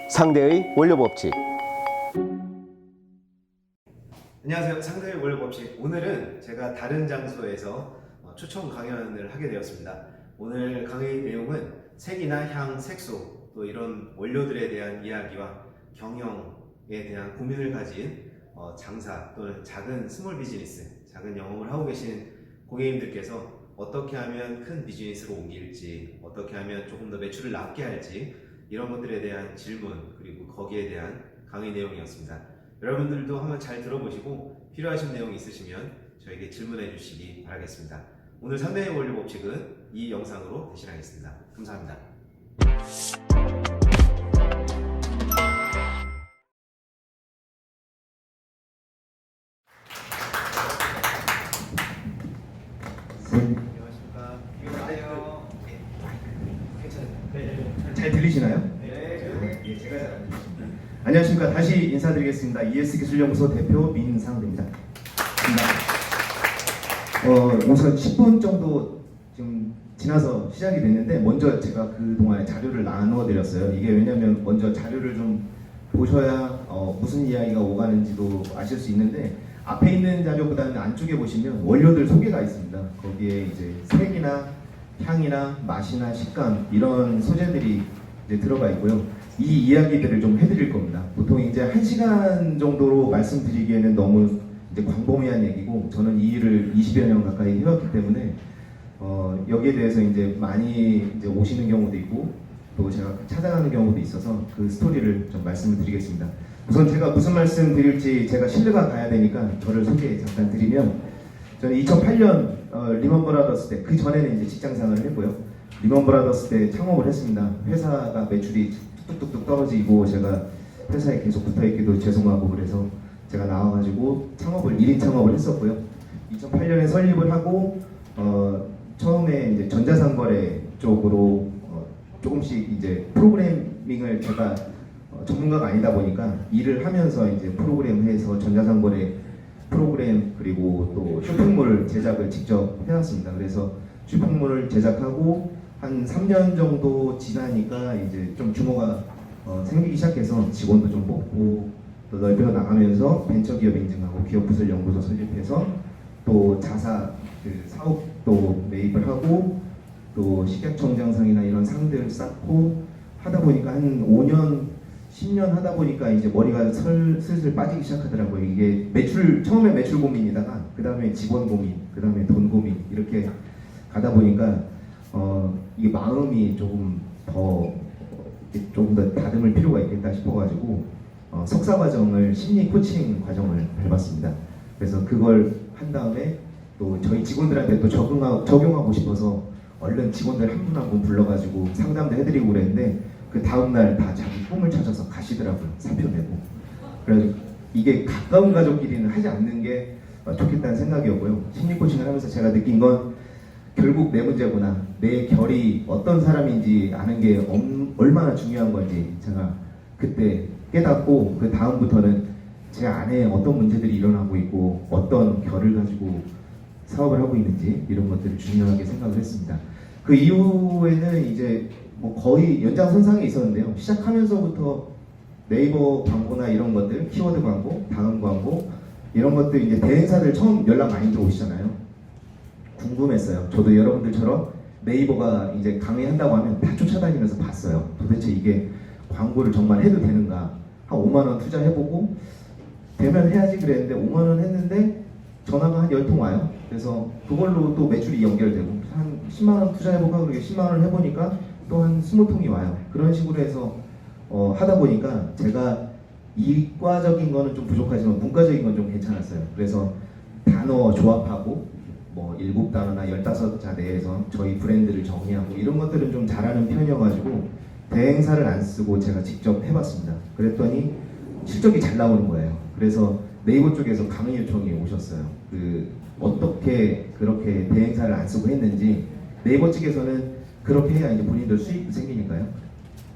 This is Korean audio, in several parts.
상대의 원료법칙. 안녕하세요. 상대의 원료법칙. 오늘은 제가 다른 장소에서 초청 강연을 하게 되었습니다. 오늘 강의 내용은 색이나 향, 색소, 또 이런 원료들에 대한 이야기와 경영에 대한 고민을 가진 장사 또는 작은 스몰 비즈니스, 작은 영업을 하고 계신 고객님들께서 어떻게 하면 큰 비즈니스로 옮길지, 어떻게 하면 조금 더 매출을 낮게 할지, 이런 것들에 대한 질문, 그리고 거기에 대한 강의 내용이었습니다. 여러분들도 한번 잘 들어보시고 필요하신 내용이 있으시면 저에게 질문해 주시기 바라겠습니다. 오늘 3대의 원료 법칙은 이 영상으로 대신하겠습니다. 감사합니다. 안녕하십니까. 잘 들리시나요? 네. 예, 제가 잘 안 들리십니다. 안녕하십니까. 다시 인사드리겠습니다. ES기술연구소 대표 민상대입니다. 우선 10분 정도 지금 지나서 시작이 됐는데 먼저 제가 그동안에 자료를 나눠드렸어요. 이게 왜냐면 먼저 자료를 좀 보셔야 무슨 이야기가 오가는지도 아실 수 있는데 앞에 있는 자료보다는 안쪽에 보시면 원료들 소개가 있습니다. 거기에 이제 색이나 향이나 맛이나 식감 이런 소재들이 이제 들어가 있고요. 이 이야기들을 좀 해드릴 겁니다. 보통 이제 1시간 정도로 말씀드리기에는 너무 이제 광범위한 얘기고 저는 이 일을 20여 년 가까이 해왔기 때문에 여기에 대해서 이제 많이 이제 오시는 경우도 있고 또 제가 찾아가는 경우도 있어서 그 스토리를 좀 말씀을 드리겠습니다. 우선 제가 무슨 말씀 드릴지 제가 신뢰가 가야 되니까 저를 소개 잠깐 드리면 저는 2008년 리먼 브라더스 때, 그 전에는 이제 직장생활을 했고요. 리먼 브라더스 때 창업을 했습니다. 회사가 매출이 뚝뚝뚝 떨어지고 제가 회사에 계속 붙어있기도 죄송하고 그래서 제가 나와가지고 1인 창업을 했었고요. 2008년에 설립을 하고 처음에 이제 전자상거래 쪽으로 조금씩 이제 프로그래밍을 제가 전문가가 아니다 보니까 일을 하면서 이제 프로그램해서 전자상거래 프로그램 그리고 또 쇼핑몰 제작을 직접 해왔습니다. 그래서 쇼핑몰을 제작하고 한 3년 정도 지나니까 이제 좀 규모가 생기기 시작해서 직원도 좀 뽑고 또 넓혀 나가면서 벤처기업 인증하고 기업부설 연구소 설립해서 또 자사 사업도 매입을 하고 또 식약청장상이나 이런 상들을 쌓고 하다 보니까 한 5년 10년 하다 보니까 이제 머리가 슬슬 빠지기 시작하더라고요. 이게 처음에 매출 고민이다가 그 다음에 직원 고민, 그 다음에 돈 고민 이렇게 가다 보니까 이게 마음이 조금 더 다듬을 필요가 있겠다 싶어가지고 석사 과정을 심리 코칭 과정을 밟았습니다. 그래서 그걸 한 다음에 또 저희 직원들한테 또 적용하고 싶어서 얼른 직원들 한 분 한 분 불러가지고 상담도 해드리고 그랬는데 그 다음날 다 자기 꿈을 찾아서 가시더라고요. 사표 내고. 그래서 이게 가까운 가족끼리는 하지 않는 게 좋겠다는 생각이었고요. 심리 코칭을 하면서 제가 느낀 건 결국 내 문제구나. 내 결이 어떤 사람인지 아는 게 얼마나 중요한 건지 제가 그때 깨닫고 그 다음부터는 제 안에 어떤 문제들이 일어나고 있고 어떤 결을 가지고 사업을 하고 있는지 이런 것들을 중요하게 생각을 했습니다. 그 이후에는 이제 뭐 거의 연장선상에 있었는데요. 시작하면서부터 네이버 광고나 이런 것들, 키워드 광고, 다음 광고 이런 것들 이제 대행사들 처음 연락 많이 들어오시잖아요. 궁금했어요. 저도 여러분들처럼 네이버가 이제 강의한다고 하면 다 쫓아다니면서 봤어요. 도대체 이게 광고를 정말 해도 되는가? 한 5만 원 투자해보고 되면 해야지 그랬는데 5만 원 했는데 전화가 한 10통 와요. 그래서 그걸로 또 매출이 연결되고 한 10만 원 투자해볼까 그러게 10만 원을 해보니까 또 한 20통이 와요. 그런 식으로 해서 하다 보니까 제가 이과적인 거는 좀 부족하지만 문과적인 건 좀 괜찮았어요. 그래서 단어 조합하고 뭐 7단어나 15자 내에서 저희 브랜드를 정리하고 이런 것들은 좀 잘하는 편이어가지고 대행사를 안 쓰고 제가 직접 해봤습니다. 그랬더니 실적이 잘 나오는 거예요. 그래서 네이버 쪽에서 강의 요청이 오셨어요. 어떻게 그렇게 대행사를 안 쓰고 했는지 네이버 측에서는 그렇게 해야 이제 본인들 수익도 생기니까요.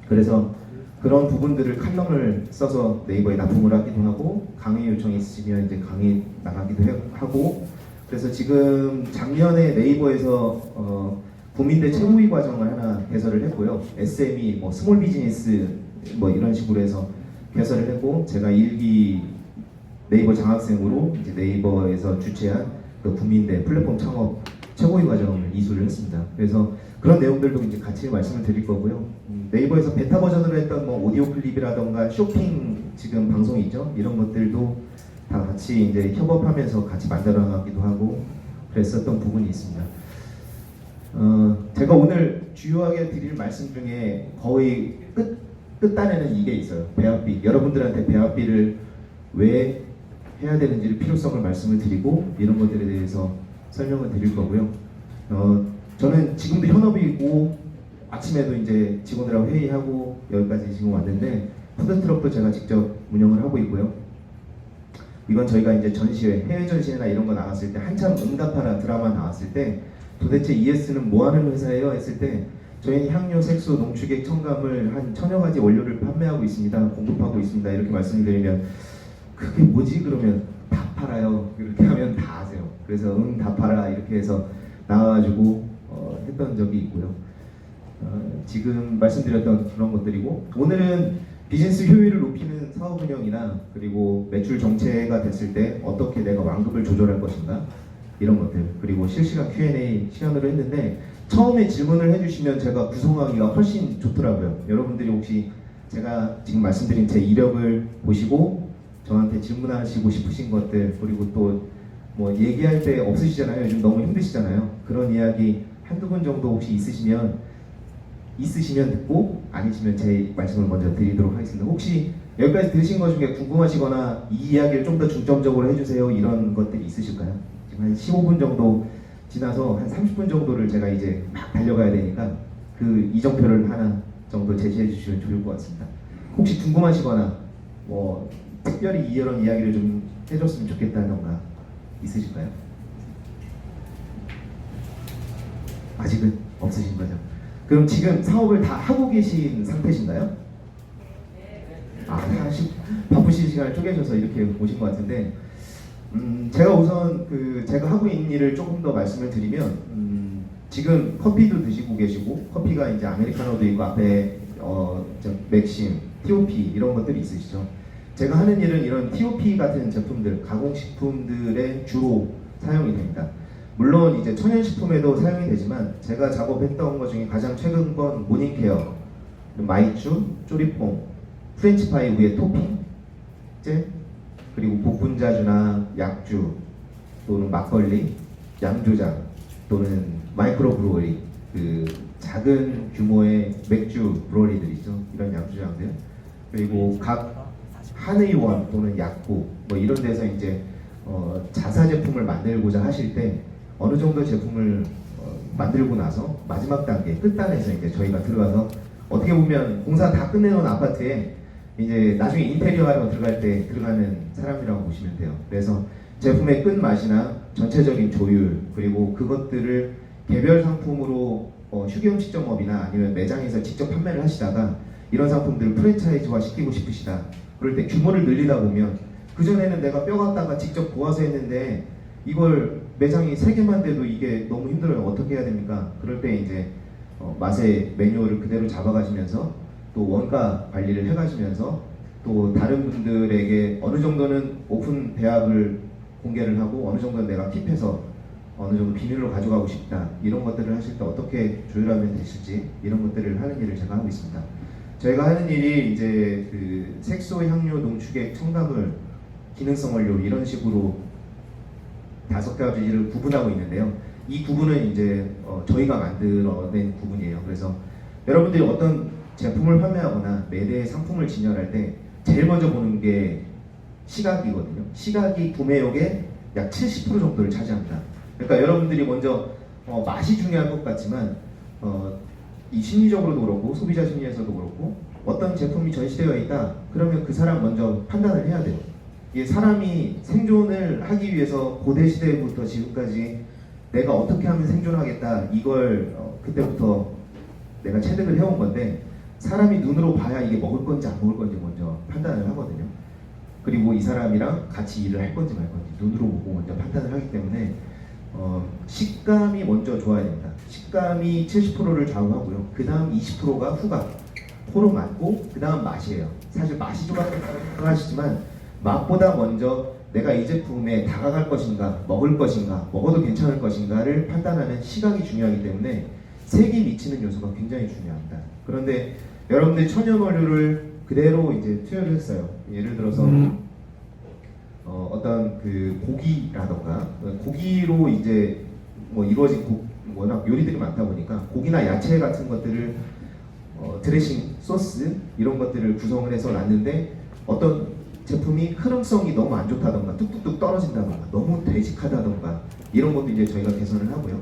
그래서 그런 부분들을 칼럼을 써서 네이버에 납품을 하기도 하고 강의 요청이 있으시면 이제 강의 나가기도 하고 그래서 지금 작년에 네이버에서 국민대 최고위 과정을 하나 개설을 했고요. SME, 뭐 스몰 비즈니스 뭐 이런 식으로 해서 개설을 했고, 제가 1기 네이버 장학생으로 이제 네이버에서 주최한 그 국민대 플랫폼 창업 최고위 과정을 이수를 했습니다. 그래서 그런 내용들도 이제 같이 말씀을 드릴 거고요. 네이버에서 베타 버전으로 했던 뭐 오디오 클립이라던가 쇼핑 지금 방송이 있죠. 이런 것들도 다 같이 이제 협업하면서 같이 만들어 나가기도 하고 그랬었던 부분이 있습니다. 제가 오늘 주요하게 드릴 말씀 중에 거의 끝단에는 이게 있어요. 배합비. 여러분들한테 배합비를 왜 해야 되는지 필요성을 말씀을 드리고 이런 것들에 대해서 설명을 드릴 거고요. 저는 지금도 현업이고 아침에도 이제 직원들하고 회의하고 여기까지 지금 왔는데 푸드트럭도 제가 직접 운영을 하고 있고요. 이건 저희가 이제 전시회, 해외 전시회나 이런 거 나갔을 때 한참 응답하라 드라마 나왔을 때 도대체 ES는 뭐 하는 회사예요? 했을 때 저희는 향료, 색소, 농축액, 첨가물 한 1000여 가지 원료를 판매하고 있습니다. 공급하고 있습니다. 이렇게 말씀을 드리면 그게 뭐지? 그러면 다 팔아요. 이렇게 하면 다 아세요. 그래서 다 팔아 이렇게 해서 나와가지고 했던 적이 있고요. 지금 말씀드렸던 그런 것들이고, 오늘은 비즈니스 효율을 높이는 사업 운영이나 그리고 매출 정체가 됐을 때 어떻게 내가 완급을 조절할 것인가 이런 것들, 그리고 실시간 Q&A 시간으로 했는데 처음에 질문을 해주시면 제가 구성하기가 훨씬 좋더라고요. 여러분들이 혹시 제가 지금 말씀드린 제 이력을 보시고 저한테 질문하시고 싶으신 것들, 그리고 또 뭐 얘기할 때 없으시잖아요. 요즘 너무 힘드시잖아요. 그런 이야기 한두 분 정도 혹시 있으시면 듣고, 아니시면 제 말씀을 먼저 드리도록 하겠습니다. 혹시 여기까지 들으신 것 중에 궁금하시거나 이 이야기를 좀 더 중점적으로 해주세요 이런 것들이 있으실까요? 지금 한 15분 정도 지나서 한 30분 정도를 제가 이제 막 달려가야 되니까 그 이정표를 하나 정도 제시해 주시면 좋을 것 같습니다. 혹시 궁금하시거나 뭐 특별히 이런 이야기를 좀 해줬으면 좋겠다던가 있으실까요? 아직은 없으신 거죠? 그럼 지금 사업을 다 하고 계신 상태신가요? 사실 바쁘신 시간을 쪼개셔서 이렇게 오신 것 같은데, 제가 우선 제가 하고 있는 일을 조금 더 말씀을 드리면, 지금 커피도 드시고 계시고, 커피가 이제 아메리카노도 있고 앞에 맥심, TOP 이런 것들이 있으시죠. 제가 하는 일은 이런 TOP 같은 제품들, 가공식품들에 주로 사용이 됩니다. 물론 이제 천연식품에도 사용이 되지만 제가 작업했던 것 중에 가장 최근 건 모닝케어, 마이쮸, 쪼리퐁, 프렌치파이 위에 토핑제, 그리고 복분자주나 약주 또는 막걸리, 양조장 또는 마이크로 브루어리, 그 작은 규모의 맥주 브루어리들 있죠. 이런 양조장들, 그리고 각 한의원 또는 약국 뭐 이런 데서 이제 자사 제품을 만들고자 하실 때 어느 정도 제품을 만들고 나서 마지막 단계 끝단에서 이제 저희가 들어가서, 어떻게 보면 공사 다 끝내놓은 아파트에 이제 나중에 인테리어 하러 들어갈 때 들어가는 사람이라고 보시면 돼요. 그래서 제품의 끝맛이나 전체적인 조율, 그리고 그것들을 개별 상품으로 휴게음식점업이나 아니면 매장에서 직접 판매를 하시다가 이런 상품들을 프랜차이즈화 시키고 싶으시다. 그럴 때 규모를 늘리다 보면, 그전에는 내가 뼈 갖다가 직접 고아서 했는데 이걸 매장이 3개만 돼도 이게 너무 힘들어요. 어떻게 해야 됩니까? 그럴 때 이제 맛의 매뉴얼을 그대로 잡아가시면서 또 원가 관리를 해가시면서 또 다른 분들에게 어느 정도는 오픈 배합을 공개를 하고 어느 정도는 내가 킵해서 어느 정도 비밀로 가져가고 싶다, 이런 것들을 하실 때 어떻게 조율하면 되실지 이런 것들을 하는 일을 제가 하고 있습니다. 저희가 하는 일이 이제 그 색소, 향료, 농축액, 첨가물, 기능성 원료 이런 식으로 5가지를 구분하고 있는데요. 이 구분은 이제 저희가 만들어낸 구분이에요. 그래서 여러분들이 어떤 제품을 판매하거나 매대의 상품을 진열할 때 제일 먼저 보는 게 시각이거든요. 시각이 구매욕의 약 70% 정도를 차지합니다. 그러니까 여러분들이 먼저 맛이 중요할 것 같지만 이 심리적으로도 그렇고 소비자 심리에서도 그렇고 어떤 제품이 전시되어 있다 그러면 그 사람 먼저 판단을 해야 돼요. 이게 사람이 생존을 하기 위해서 고대 시대부터 지금까지 내가 어떻게 하면 생존하겠다, 이걸 그때부터 내가 체득을 해온 건데, 사람이 눈으로 봐야 이게 먹을 건지 안 먹을 건지 먼저 판단을 하거든요. 그리고 이 사람이랑 같이 일을 할 건지 말 건지 눈으로 보고 먼저 판단을 하기 때문에 식감이 먼저 좋아야 됩니다. 식감이 70%를 좌우하고요. 그 다음 20%가 후각, 코로 맞고 그 다음 맛이에요. 사실 맛이 좋아하시다고 생각하시지만 맛보다 먼저 내가 이 제품에 다가갈 것인가, 먹을 것인가, 먹어도 괜찮을 것인가를 판단하는 시각이 중요하기 때문에 색이 미치는 요소가 굉장히 중요합니다. 그런데 여러분들 천연 원료를 그대로 이제 투여를 했어요. 예를 들어서 어떤 그 고기라던가 고기로 이제 뭐 이루어진 워낙 요리들이 많다 보니까 고기나 야채 같은 것들을 드레싱, 소스 이런 것들을 구성을 해서 놨는데 어떤 제품이 흐름성이 너무 안 좋다던가 뚝뚝뚝 떨어진다던가 너무 되직하다던가 이런 것도 이제 저희가 개선을 하고요.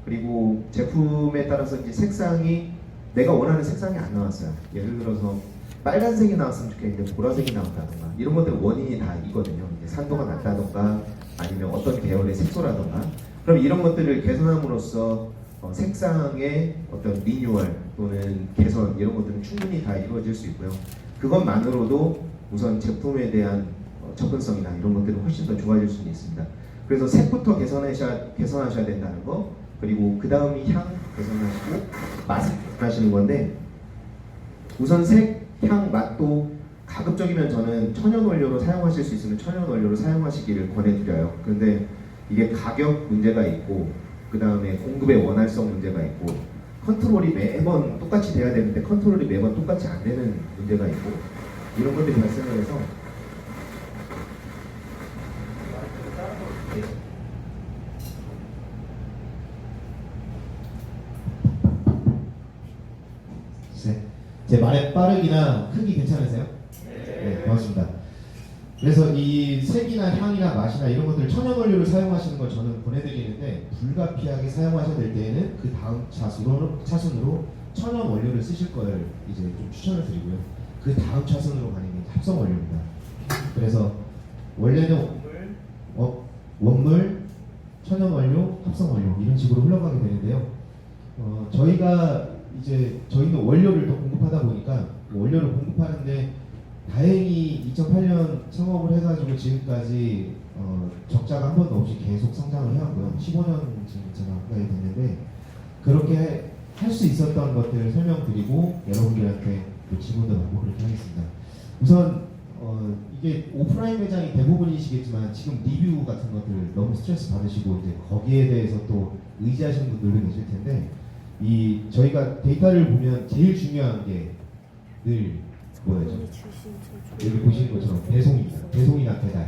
그리고 제품에 따라서 이제 색상이 내가 원하는 색상이 안 나왔어요. 예를 들어서 빨간색이 나왔으면 좋겠는데 보라색이 나온다던가 이런 것들 원인이 다 있거든요. 이제 산도가 낮다던가 아니면 어떤 계열의 색소라던가 그럼 이런 것들을 개선함으로써 색상의 어떤 리뉴얼 또는 개선 이런 것들은 충분히 다 이루어질 수 있고요. 그것만으로도 우선 제품에 대한 접근성이나 이런 것들은 훨씬 더 좋아질 수는 있습니다. 그래서 색부터 개선하셔야 된다는 거, 그리고 그 다음이 향 개선하시고 맛을 개선하시는 건데 우선 색, 향, 맛도 가급적이면 저는 천연 원료로 사용하실 수 있으면 천연 원료로 사용하시기를 권해드려요. 그런데 이게 가격 문제가 있고 그 다음에 공급의 원활성 문제가 있고 컨트롤이 매번 똑같이 돼야 되는데 컨트롤이 매번 똑같이 안 되는 문제가 있고 이런 것들이 발생을 해서 제 말의 빠르기나 크기 괜찮으세요? 네, 고맙습니다. 그래서 이 색이나 향이나 맛이나 이런 것들 천연 원료를 사용하시는 걸 저는 보내드리는데 불가피하게 사용하셔야 될 때에는 그 다음 차순으로 천연 원료를 쓰실 걸 이제 좀 추천을 드리고요. 그 다음 차순으로 가는 게 합성 원료입니다. 그래서 원래는 원물, 천연 원료, 합성 원료 이런 식으로 흘러가게 되는데요. 저희는 원료를 더 공급하다 보니까 원료를 공급하는데 다행히 2008년 창업을 해가지고 지금까지 적자가 한 번도 없이 계속 성장을 해왔고요. 15년 지금 제가 가까이 됐는데 그렇게 할 수 있었던 것들을 설명드리고 여러분들한테 또 질문도 받고 그렇게 하겠습니다. 우선 이게 오프라인 매장이 대부분이시겠지만 지금 리뷰 같은 것들 너무 스트레스 받으시고 이제 거기에 대해서 또 의지하시는 분들도 계실 텐데 저희가 데이터를 보면 제일 중요한 게 늘 뭐였죠? 여기 보시는 것처럼 배송입니다. 배송이나 배달.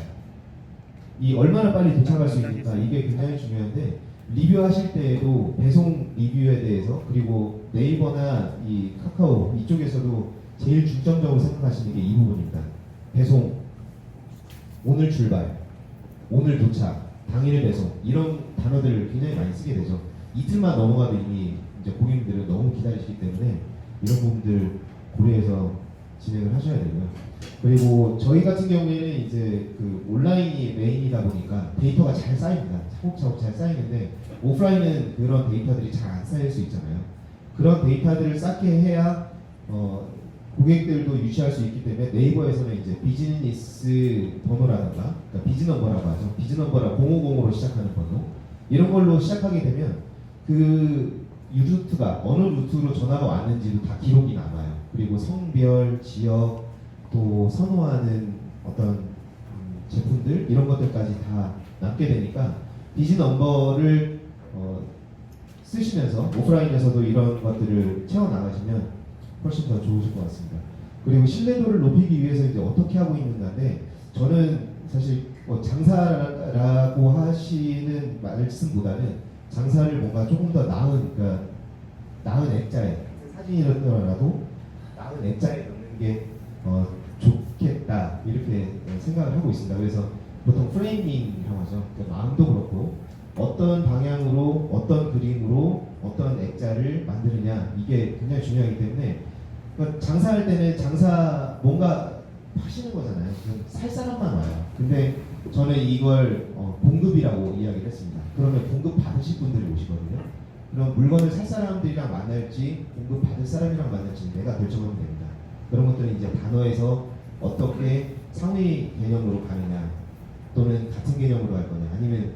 이 얼마나 빨리 도착할 수 있는가 이게 굉장히 중요한데 리뷰하실 때에도 배송 리뷰에 대해서 그리고 네이버나 이 카카오 이쪽에서도 제일 중점적으로 생각하시는 게 이 부분입니다. 배송, 오늘 출발, 오늘 도착, 당일 배송 이런 단어들을 굉장히 많이 쓰게 되죠. 이틀만 넘어가도 이미 이제 고객님들은 너무 기다리시기 때문에 이런 부분들 고려해서 진행을 하셔야 되고요. 그리고 저희 같은 경우에는 이제 그 온라인이 메인이다 보니까 데이터가 잘 쌓입니다. 차곡차곡 잘 쌓이는데 오프라인은 그런 데이터들이 잘 안 쌓일 수 있잖아요. 그런 데이터들을 쌓게 해야 고객들도 유지할 수 있기 때문에 네이버에서는 이제 비즈니스 번호라든가 그러니까 비즈넘버라고 하죠. 비즈넘버라 050으로 시작하는 번호 이런 걸로 시작하게 되면 그 루트가 어느 루트로 전화가 왔는지도 다 기록이 남아요. 그리고 성별, 지역, 또 선호하는 어떤 제품들 이런 것들까지 다 남게 되니까 비즈 넘버를 쓰시면서 오프라인에서도 이런 것들을 채워 나가시면 훨씬 더 좋으실 것 같습니다. 그리고 신뢰도를 높이기 위해서 이제 어떻게 하고 있는가인데 저는 사실 장사라고 하시는 말씀보다는 장사를 뭔가 조금 더 나은 액자에 사진이라도 나은 액자에 넣는 게 좋겠다 이렇게 생각을 하고 있습니다. 그래서 보통 프레이밍이라고 하죠. 그러니까 마음도 그렇고 어떤 방향으로 어떤 그림으로 어떤 액자를 만드느냐 이게 굉장히 중요하기 때문에 그러니까 장사할 때는 장사 하시는 거잖아요. 살 사람만 와요. 근데 저는 이걸 공급이라고 이야기를 했습니다. 그러면 공급 받으실 분들이 오시거든요. 그럼 물건을 살 사람들이랑 만날지 공급 받을 사람이랑 만날지 내가 결정하면 됩니다. 그런 것들은 이제 단어에서 어떻게 상위 개념으로 가느냐 또는 같은 개념으로 갈 거냐 아니면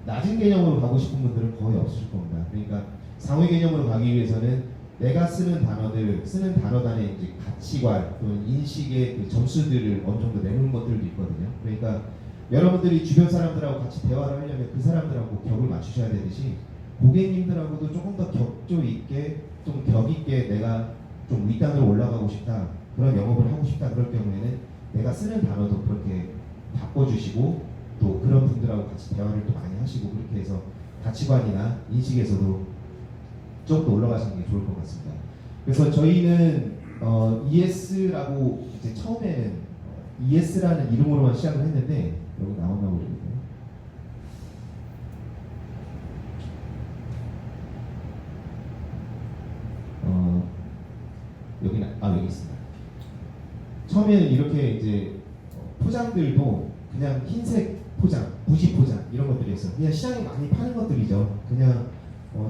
낮은 개념으로 가고 싶은 분들은 거의 없으실 겁니다. 그러니까 상위 개념으로 가기 위해서는 내가 쓰는 단어들, 쓰는 단어단의 이제 가치관 또는 인식의 그 점수들을 어느 정도 내는 것들도 있거든요. 그러니까 여러분들이 주변 사람들하고 같이 대화를 하려면 그 사람들하고 격을 맞추셔야 되듯이 고객님들하고도 조금 더 격조 있게 좀 격 있게 내가 좀 윗단으로 올라가고 싶다, 그런 영업을 하고 싶다 그럴 경우에는 내가 쓰는 단어도 그렇게 바꿔주시고 또 그런 분들하고 같이 대화를 또 많이 하시고 그렇게 해서 가치관이나 인식에서도 좀 더 올라가시는 게 좋을 것 같습니다. 그래서 저희는 ES라고 이제 처음에는 ES라는 이름으로만 시작을 했는데 여기 나왔나 모르겠네요. 여기 있습니다. 처음에는 이렇게 이제 포장들도 그냥 흰색 포장, 부지 포장 이런 것들이었어요. 그냥 시장에 많이 파는 것들이죠. 그냥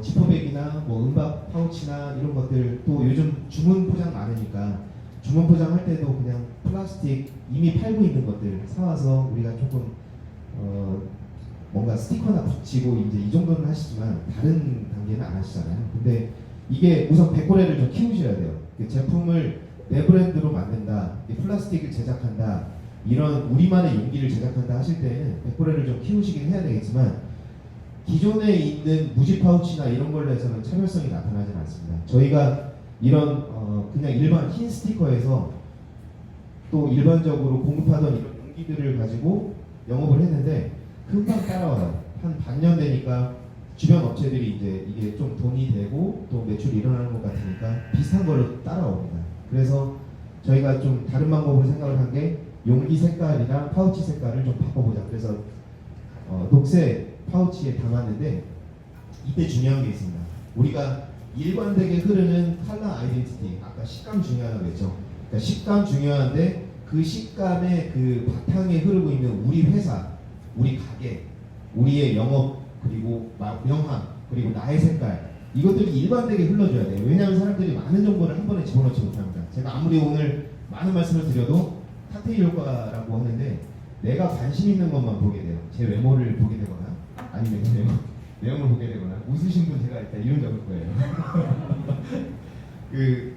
지퍼백이나 뭐 은박 파우치나 이런 것들, 또 요즘 주문 포장 많으니까 주문 포장할 때도 그냥 플라스틱 이미 팔고 있는 것들 사와서 우리가 조금 뭔가 스티커나 붙이고 이제 이 정도는 하시지만 다른 단계는 안 하시잖아요. 근데 이게 우선 백고래를 좀 키우셔야 돼요. 그 제품을 내 브랜드로 만든다, 플라스틱을 제작한다, 이런 우리만의 용기를 제작한다 하실 때는 백고래를 좀 키우시긴 해야 되겠지만 기존에 있는 무지 파우치나 이런 걸로 해서는 차별성이 나타나지 않습니다. 저희가 이런 그냥 일반 흰 스티커에서 또 일반적으로 공급하던 이런 용기들을 가지고 영업을 했는데 금방 따라와요. 한 반년 되니까 주변 업체들이 이제 이게 좀 돈이 되고 또 매출이 일어나는 것 같으니까 비슷한 걸로 따라옵니다. 그래서 저희가 좀 다른 방법을 생각을 한 게 용기 색깔이랑 파우치 색깔을 좀 바꿔보자. 그래서 녹색 파우치에 담았는데 이때 중요한 게 있습니다. 우리가 일관되게 흐르는 컬러 아이덴티티, 아까 식감 중요하다고 했죠. 그러니까 식감 중요한데 그 식감의 그 바탕에 흐르고 있는 우리 회사, 우리 가게, 우리의 영업, 그리고 명함, 그리고 나의 색깔, 이것들이 일관되게 흘러줘야 돼요. 왜냐하면 사람들이 많은 정보를 한 번에 집어넣지 못합니다. 제가 아무리 오늘 많은 말씀을 드려도 칵테일 효과라고 하는데 내가 관심 있는 것만 보게 돼요. 제 외모를 보게 되거나 아니면 제 내용을 보게 되거나 웃으신 분 제가 일단 이름 적을 거예요. 그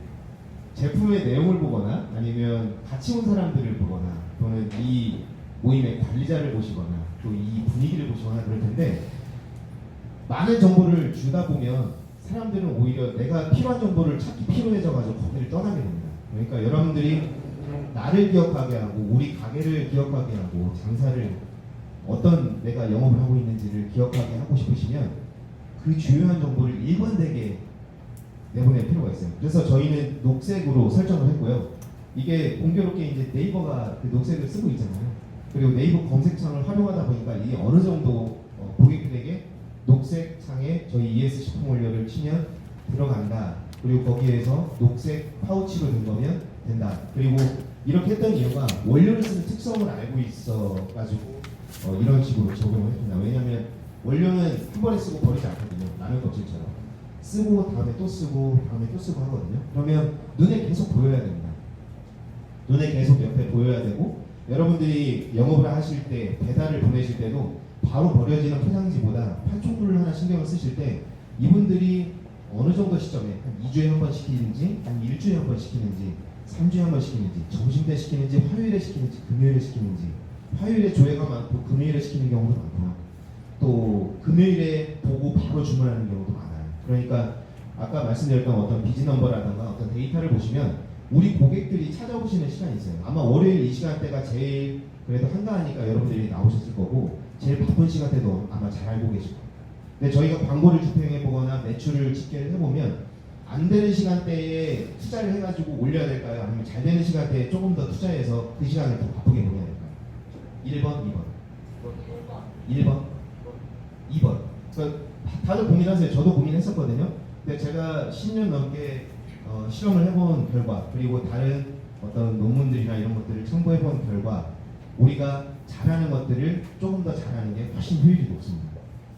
제품의 내용을 보거나 아니면 같이 온 사람들을 보거나 또는 이 모임의 관리자를 보시거나 또 이 분위기를 보시거나 그럴 텐데 많은 정보를 주다 보면 사람들은 오히려 내가 필요한 정보를 찾기 피로해져가지고 거기를 떠나게 됩니다. 그러니까 여러분들이 나를 기억하게 하고 우리 가게를 기억하게 하고 장사를 어떤 내가 영업을 하고 있는지를 기억하게 하고 싶으시면 그 중요한 정보를 일관되게 내보낼 필요가 있어요. 그래서 저희는 녹색으로 설정을 했고요. 이게 공교롭게 이제 네이버가 그 녹색을 쓰고 있잖아요. 그리고 네이버 검색창을 활용하다 보니까 이게 어느 정도 고객들에게 녹색 창에 저희 ES 식품 원료를 치면 들어간다. 그리고 거기에서 녹색 파우치로 된 거면 된다. 그리고 이렇게 했던 이유가 원료를 쓰는 특성을 알고 있어가지고 이런 식으로 적용을 했습니다. 왜냐하면 원료는 한 번에 쓰고 버리지 않거든요. 라면 껍질처럼 쓰고 다음에 또 쓰고 다음에 또 쓰고 하거든요. 그러면 눈에 계속 보여야 됩니다. 눈에 계속 옆에 보여야 되고 여러분들이 영업을 하실 때 배달을 보내실 때도 바로 버려지는 포장지보다 판촉물을 하나 신경을 쓰실 때 이분들이 어느 정도 시점에 한 2주에 한 번 시키는지 한 일주일에 한 번 시키는지 3주에 한 번 시키는지 점심 때 시키는지 화요일에 시키는지 금요일에 시키는지 화요일에 조회가 많고 금요일에 시키는 경우도 많고 또 금요일에 보고 바로 주문하는 경우도 많아요. 그러니까 아까 말씀드렸던 어떤 비즈넘버라든가 어떤 데이터를 보시면 우리 고객들이 찾아오시는 시간이 있어요. 아마 월요일 이 시간대가 제일 그래도 한가하니까 여러분들이 나오셨을 거고 제일 바쁜 시간대도 아마 잘 알고 계실 거예요. 근데 저희가 광고를 집행해 보거나 매출을 집계를 해보면 안 되는 시간대에 투자를 해가지고 올려야 될까요? 아니면 잘 되는 시간대에 조금 더 투자해서 그 시간을 더 바쁘게 보내야 될까요? 1번, 2번. 1번, 2번. 그러니까 다들 고민하세요. 저도 고민했었거든요. 근데 제가 10년 넘게 실험을 해본 결과 그리고 다른 어떤 논문들이나 이런 것들을 첨부해본 결과 우리가 잘하는 것들을 조금 더 잘하는 게 훨씬 효율이 높습니다.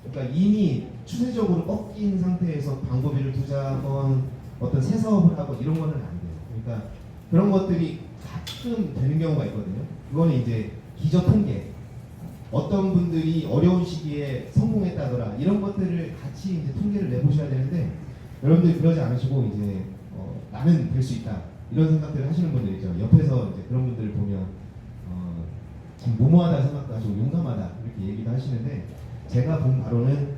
그러니까 이미 추세적으로 꺾인 상태에서 광고비를 투자하건 어떤 새 사업을 하고 이런 거는 안 돼요. 그러니까 그런 것들이 가끔 되는 경우가 있거든요. 그거는 이제 기저 통계. 어떤 분들이 어려운 시기에 성공했다더라 이런 것들을 같이 이제 통계를 내보셔야 되는데 여러분들이 그러지 않으시고 이제 나는 될 수 있다 이런 생각들을 하시는 분들 있죠. 옆에서 이제 그런 분들을 보면 참 무모하다 생각도 하시고 용감하다 이렇게 얘기도 하시는데, 제가 본 바로는,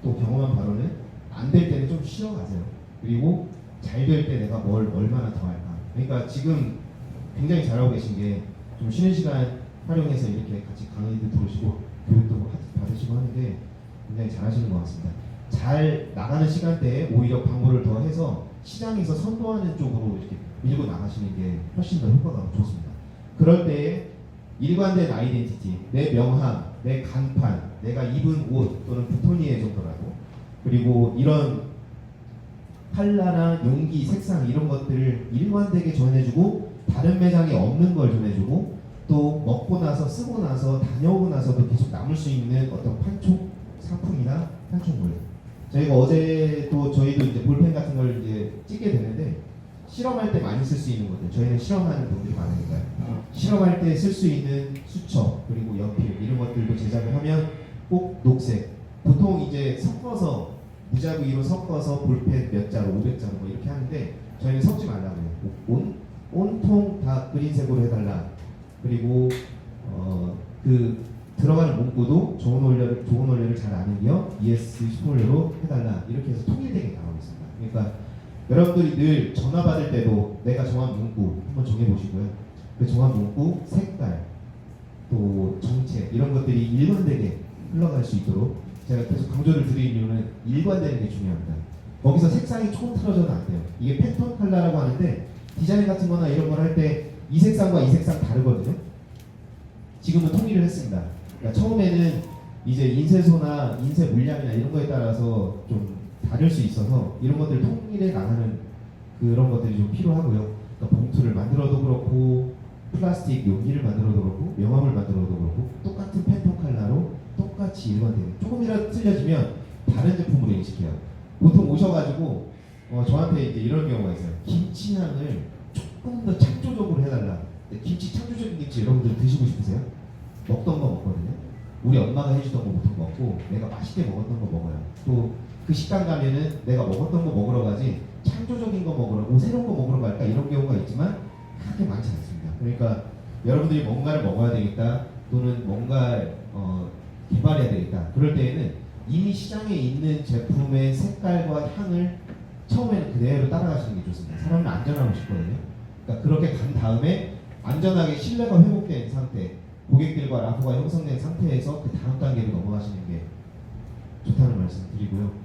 또 경험한 바로는 안 될 때는 좀 쉬어가세요. 그리고 잘 될 때 내가 뭘 얼마나 더 할까. 그러니까 지금 굉장히 잘하고 계신 게, 좀 쉬는 시간 활용해서 이렇게 같이 강의도 들으시고 교육도 받으시고 하는데 굉장히 잘하시는 것 같습니다. 잘 나가는 시간대에 오히려 광고를 더 해서 시장에서 선도하는 쪽으로 이렇게 밀고 나가시는 게 훨씬 더 효과가 좋습니다. 그럴 때에 일관된 아이덴티티, 내 명함, 내 간판, 내가 입은 옷 또는 부토니에 정도라도, 그리고 이런 컬러나 용기, 색상 이런 것들을 일관되게 전해주고 다른 매장에 없는 걸 전해주고, 또 먹고 나서 쓰고 나서 다녀오고 나서도 계속 남을 수 있는 어떤 판촉 상품이나 판촉물. 저희가 어제도 저희도 이제 볼펜 같은 걸 이제 찍게 되는데, 실험할 때 많이 쓸 수 있는 것들, 저희는 실험하는 분들이 많으니까요. 실험할 때 쓸 수 있는 수첩 그리고 연필 이런 것들도 제작을 하면 꼭 녹색. 보통 이제 섞어서 무작위로 섞어서 볼펜 몇 자로 500자로 뭐 이렇게 하는데, 저희는 섞지 말라고요. 온통 다 그린색으로 해달라. 그리고 그 들어가는 문구도 좋은 원료를 잘 아는 기업 ES10 원료로 해달라. 이렇게 해서 통일되게 나오고 있습니다. 그러니까 여러분들이 늘 전화 받을 때도 내가 정한 문구 한번 정해보시고요. 그 정한 문구, 색깔, 또 정책 이런 것들이 일관되게 흘러갈 수 있도록 제가 계속 강조를 드리는 이유는 일관되는 게 중요합니다. 거기서 색상이 총 틀어져도 안 돼요. 이게 패턴 컬러라고 하는데, 디자인 같은 거나 이런 걸 할 때 이 색상과 이 색상 다르거든요. 지금은 통일을 했습니다. 그러니까 처음에는 이제 인쇄소나 인쇄 물량이나 이런 거에 따라서 좀 다를 수 있어서 이런 것들 통일해 나가는 그런 것들이 좀 필요하고요. 그러니까 봉투를 만들어도 그렇고, 플라스틱 용기를 만들어도 그렇고, 명함을 만들어도 그렇고, 똑같은 패턴 컬러로 똑같이 일관되는, 조금이라도 틀려지면 다른 제품으로 인식해요. 보통 오셔가지고 저한테 이제 이런 경우가 있어요. 김치향을 조금 더 창조적으로 해달라. 김치, 창조적인 김치 여러분들 드시고 싶으세요? 먹던 거 먹거든요. 우리 엄마가 해주던 거 보통 먹고, 내가 맛있게 먹었던 거 먹어요. 또 그 식당 가면은 내가 먹었던 거 먹으러 가지 창조적인 거 먹으러, 뭐 새로운 거 먹으러 갈까 이런 경우가 있지만 그렇게 많지 않습니다. 그러니까 여러분들이 뭔가를 먹어야 되겠다, 또는 뭔가 개발해야 되겠다. 그럴 때에는 이미 시장에 있는 제품의 색깔과 향을 처음에는 그대로 따라가시는 게 좋습니다. 사람은 안전하고 싶거든요. 그러니까 그렇게 간 다음에 안전하게 신뢰가 회복된 상태, 고객들과 라포가 형성된 상태에서 그 다음 단계로 넘어가시는 게 좋다는 말씀 드리고요.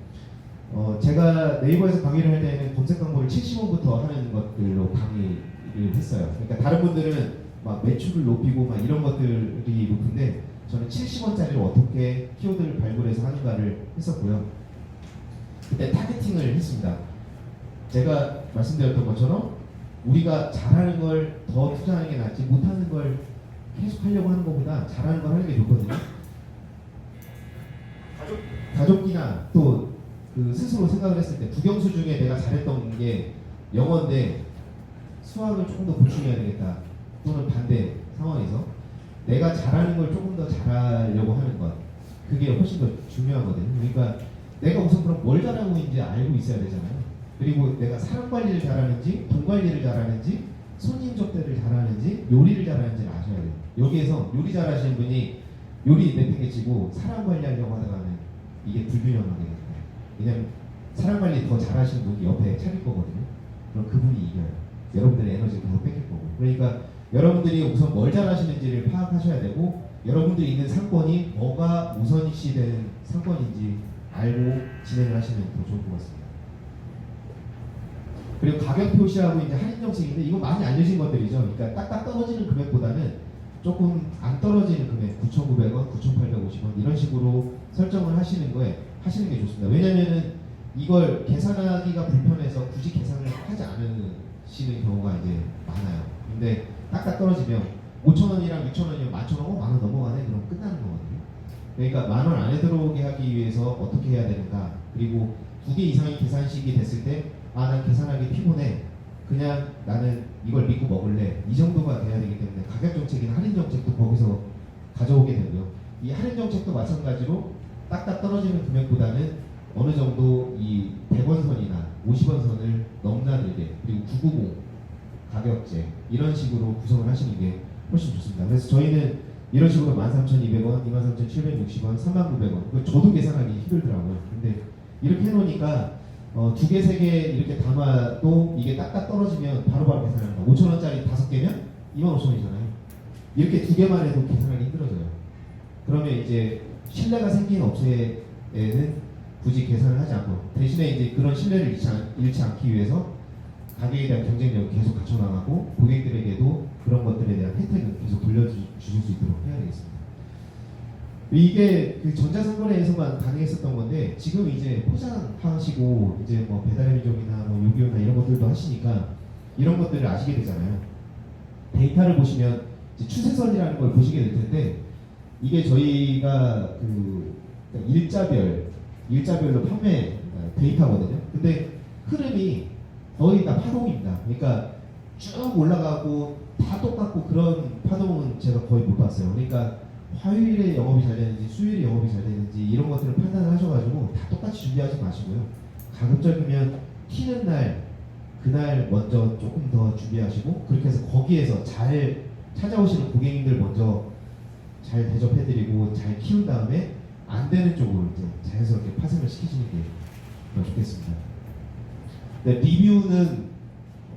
제가 네이버에서 강의를 할 때는 검색 광고를 70원부터 하는 것들로 강의를 했어요. 그러니까 다른 분들은 막 매출을 높이고 막 이런 것들이 높은데, 저는 70원짜리를 어떻게 키워드를 발굴해서 하는가를 했었고요. 그때 타겟팅을 했습니다. 제가 말씀드렸던 것처럼 우리가 잘하는 걸 더 투자하는 게 낫지, 못하는 걸 계속 하려고 하는 것보다 잘하는 걸 하는 게 좋거든요. 가족이나 또 그 스스로 생각을 했을 때 국영수 중에 내가 잘했던 게 영어인데 수학을 조금 더 보충해야 되겠다, 또는 반대 상황에서 내가 잘하는 걸 조금 더 잘하려고 하는 것, 그게 훨씬 더 중요하거든요. 그러니까 내가 우선 그럼 뭘 잘하고 있는지 알고 있어야 되잖아요. 그리고 내가 사람 관리를 잘하는지, 돈 관리를 잘하는지, 손님 접대를 잘하는지, 요리를 잘하는지를 아셔야 돼요. 여기에서 요리 잘하시는 분이 요리 내팽개치고 사람 관리하려고 하다가는 이게 불균형하게 됩니다. 왜냐면 사람 관리 더 잘하시는 분이 옆에 차릴 거거든요. 그럼 그분이 이겨요. 여러분들의 에너지를 계속 뺏길 거고. 그러니까 여러분들이 우선 뭘 잘하시는지를 파악하셔야 되고, 여러분들이 있는 상권이 뭐가 우선시되는 상권인지 알고 진행을 하시면 더 좋을 것 같습니다. 그리고 가격 표시하고 이제 할인 정책인데, 이거 많이 알려진 것들이죠. 그러니까 딱딱 떨어지는 금액보다는 조금 안 떨어지는 금액, 9,900원, 9,850원 이런 식으로 설정을 하시는 게 좋습니다. 왜냐면은 이걸 계산하기가 불편해서 굳이 계산을 하지 않으시는 경우가 이제 많아요. 근데 딱딱 떨어지면 5,000원이랑 6,000원이면 11,000원, 10,000원 넘어가네, 그럼 끝나는 거거든요. 그러니까 10,000원 안에 들어오게 하기 위해서 어떻게 해야 되는가, 그리고 2개 이상의 계산식이 됐을 때 난 계산하기 피곤해, 그냥 나는 이걸 믿고 먹을래, 이 정도가 돼야 되기 때문에 가격 정책이나 할인 정책도 거기서 가져오게 되고요. 이 할인 정책도 마찬가지로 딱딱 떨어지는 금액보다는 어느 정도 이 100원선이나 50원선을 넘나들게, 그리고 990 가격제 이런 식으로 구성을 하시는 게 훨씬 좋습니다. 그래서 저희는 이런 식으로 13,200원, 23,760원, 39,000원, 저도 계산하기 힘들더라고요. 근데 이렇게 해놓으니까 두 개, 세 개 이렇게 담아도 이게 딱딱 떨어지면 바로바로 계산합니다. 5,000원짜리 5개면 25,000원이잖아요. 이렇게 두 개만 해도 계산하기 힘들어져요. 그러면 이제 신뢰가 생긴 업체에는 굳이 계산을 하지 않고, 대신에 이제 그런 신뢰를 잃지 않기 위해서 가격에 대한 경쟁력을 계속 갖춰나가고, 고객들에게도 그런 것들에 대한 혜택을 계속 돌려주실 수 있도록 해야 되겠습니다. 이게 그 전자상거래에서만 가능했었던 건데, 지금 이제 포장하시고 이제 뭐 배달의 민족이나 뭐 요기요나 이런 것들도 하시니까 이런 것들을 아시게 되잖아요. 데이터를 보시면 이제 추세선이라는 걸 보시게 될 텐데, 이게 저희가 그 일자별로 판매 데이터거든요. 근데 흐름이 거의 다 파동입니다. 그러니까 쭉 올라가고 다 똑같고, 그런 파동은 제가 거의 못 봤어요. 그러니까 화요일에 영업이 잘 되는지 수요일에 영업이 잘 되는지 이런 것들을 판단을 하셔가지고 다 똑같이 준비하지 마시고요. 가급적이면 튀는 날 그날 먼저 조금 더 준비하시고, 그렇게 해서 거기에서 잘 찾아오시는 고객님들 먼저 잘 대접해드리고 잘 키운 다음에 안 되는 쪽으로 이제 자연스럽게 파생을 시키시는 게 더 좋겠습니다. 네, 리뷰는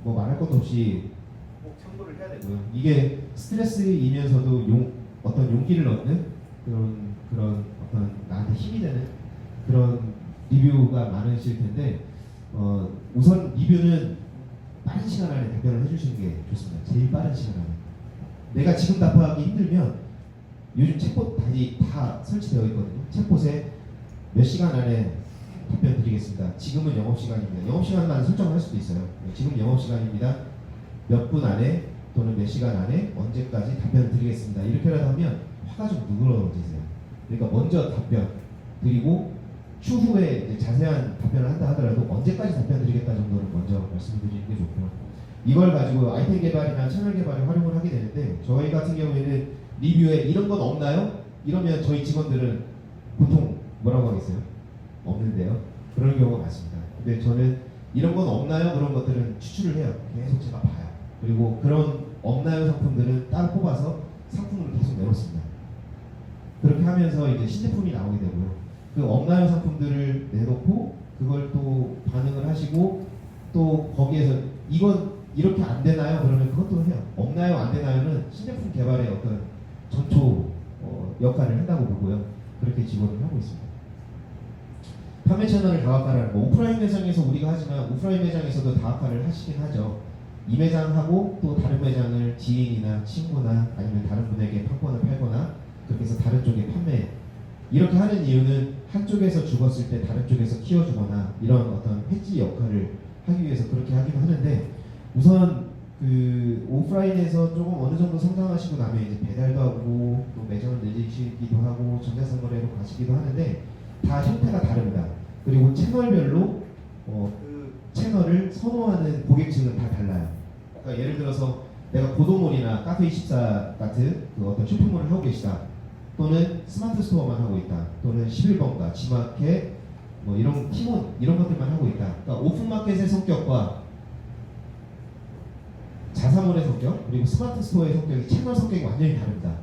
뭐 말할 것도 없이 꼭 참고를 해야 되고요. 이게 스트레스이면서도 어떤 용기를 얻는 그런 어떤 나한테 힘이 되는 그런 리뷰가 많으실 텐데, 우선 리뷰는 빠른 시간 안에 답변을 해주시는 게 좋습니다. 제일 빠른 시간 안에. 내가 지금 답하기 힘들면 요즘 챗봇 다 설치되어 있거든요. 챗봇에 몇 시간 안에 답변 드리겠습니다. 지금은 영업시간입니다. 영업시간만 설정을 할 수도 있어요. 지금 영업시간입니다. 몇 분 안에 또는 몇 시간 안에 언제까지 답변을 드리겠습니다. 이렇게라도 하면 화가 좀 누그러지세요. 그러니까 먼저 답변 드리고 추후에 이제 자세한 답변을 한다 하더라도 언제까지 답변 드리겠다 정도는 먼저 말씀을 드리는 게 좋고요. 이걸 가지고 아이템 개발이나 채널 개발에 활용을 하게 되는데, 저희 같은 경우에는 리뷰에 이런 건 없나요? 이러면 저희 직원들은 보통 뭐라고 하겠어요? 없는데요. 그런 경우가 많습니다. 근데 저는 이런 건 없나요? 그런 것들은 추출을 해요. 계속 제가 봐요. 그리고 그런 없나요 상품들은 따로 뽑아서 상품으로 계속 내놓습니다. 그렇게 하면서 이제 신제품이 나오게 되고요. 그 없나요 상품들을 내놓고 그걸 또 반응을 하시고, 또 거기에서 이건 이렇게 안 되나요? 그러면 그것도 해요. 없나요? 안 되나요는 신제품 개발의 어떤 전초 역할을 한다고 보고요. 그렇게 지원을 하고 있습니다. 판매 채널을 다각화라는 거, 오프라인 매장에서 우리가 하지만 오프라인 매장에서도 다각화를 하시긴 하죠. 이 매장하고 또 다른 매장을 지인이나 친구나 아니면 다른 분에게 판권을 팔거나, 그렇게 해서 다른 쪽에 판매, 이렇게 하는 이유는 한쪽에서 죽었을 때 다른 쪽에서 키워주거나 이런 어떤 해지 역할을 하기 위해서 그렇게 하긴 하는데, 우선 그 오프라인에서 조금 어느 정도 성장하시고 나면 이제 배달도 하고 또 매장을 내리시기도 하고 전자상거래로 가시기도 하는데, 다 형태가 다릅니다. 그리고 채널별로 그 채널을 선호하는 고객층은 다 달라요. 그러니까 예를 들어서 내가 고도몰이나 카페24 같은 그 어떤 쇼핑몰을 하고 계시다, 또는 스마트 스토어만 하고 있다, 또는 11번가, 지마켓, 뭐 이런 티몬 이런 것들만 하고 있다. 그러니까 오픈마켓의 성격과 자사몰의 성격, 그리고 스마트 스토어의 성격이, 채널 성격이 완전히 다릅니다.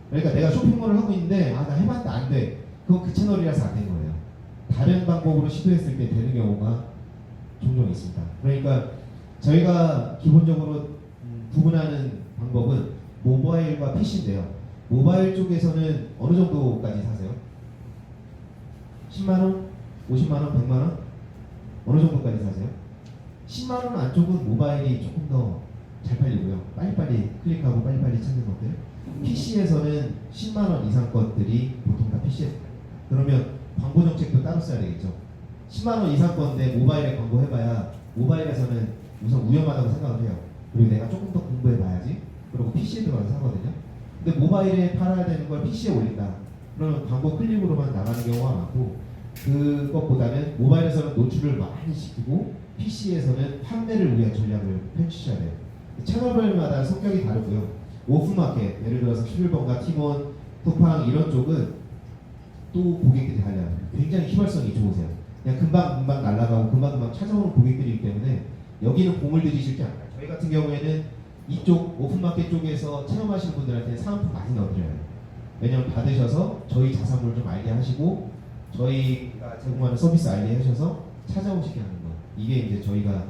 그러니까 내가 쇼핑몰을 하고 있는데 나 해봤는데 안 돼. 그건 그 채널이라서 안 된 거예요. 다른 방법으로 시도했을 때 되는 경우가 종종 있습니다. 그러니까 저희가 기본적으로 구분하는 방법은 모바일과 PC인데요. 모바일 쪽에서는 어느 정도까지 사세요? 10만원? 50만원? 100만원? 어느 정도까지 사세요? 10만원 안쪽은 모바일이 조금 더 잘 팔리고요. 빨리빨리 클릭하고 빨리빨리 찾는 것들. PC에서는 10만원 이상 것들이 보통 다 PC에서, 그러면 광고 정책도 따로 써야 되겠죠. 10만원 이상 건데 모바일에 광고 해봐야 모바일에서는 우선 위험하다고 생각을 해요. 그리고 내가 조금 더 공부해봐야지. 그리고 PC에 들어가서 사거든요. 근데 모바일에 팔아야 되는 걸 PC에 올린다. 그러면 광고 클릭으로만 나가는 경우가 많고, 그것보다는 모바일에서는 노출을 많이 시키고 PC에서는 판매를 위한 전략을 펼치셔야 돼요. 채널별마다 성격이 다르고요. 오픈마켓, 예를 들어서 11번가, 티몬, 토팡 이런 쪽은 또 고객들이 달라요. 굉장히 휘발성이 좋으세요. 그냥 금방 날아가고 금방 찾아오는 고객들이기 때문에 여기는 공을 들이실 게 아니라 저희 같은 경우에는 이쪽 오픈마켓 쪽에서 체험하시는 분들한테 사은품 많이 넣어드려요. 왜냐하면 받으셔서 저희 자사몰 좀 알게 하시고 저희가 제공하는 서비스 알게 하셔서 찾아오시게 하는 거. 이게 이제 저희가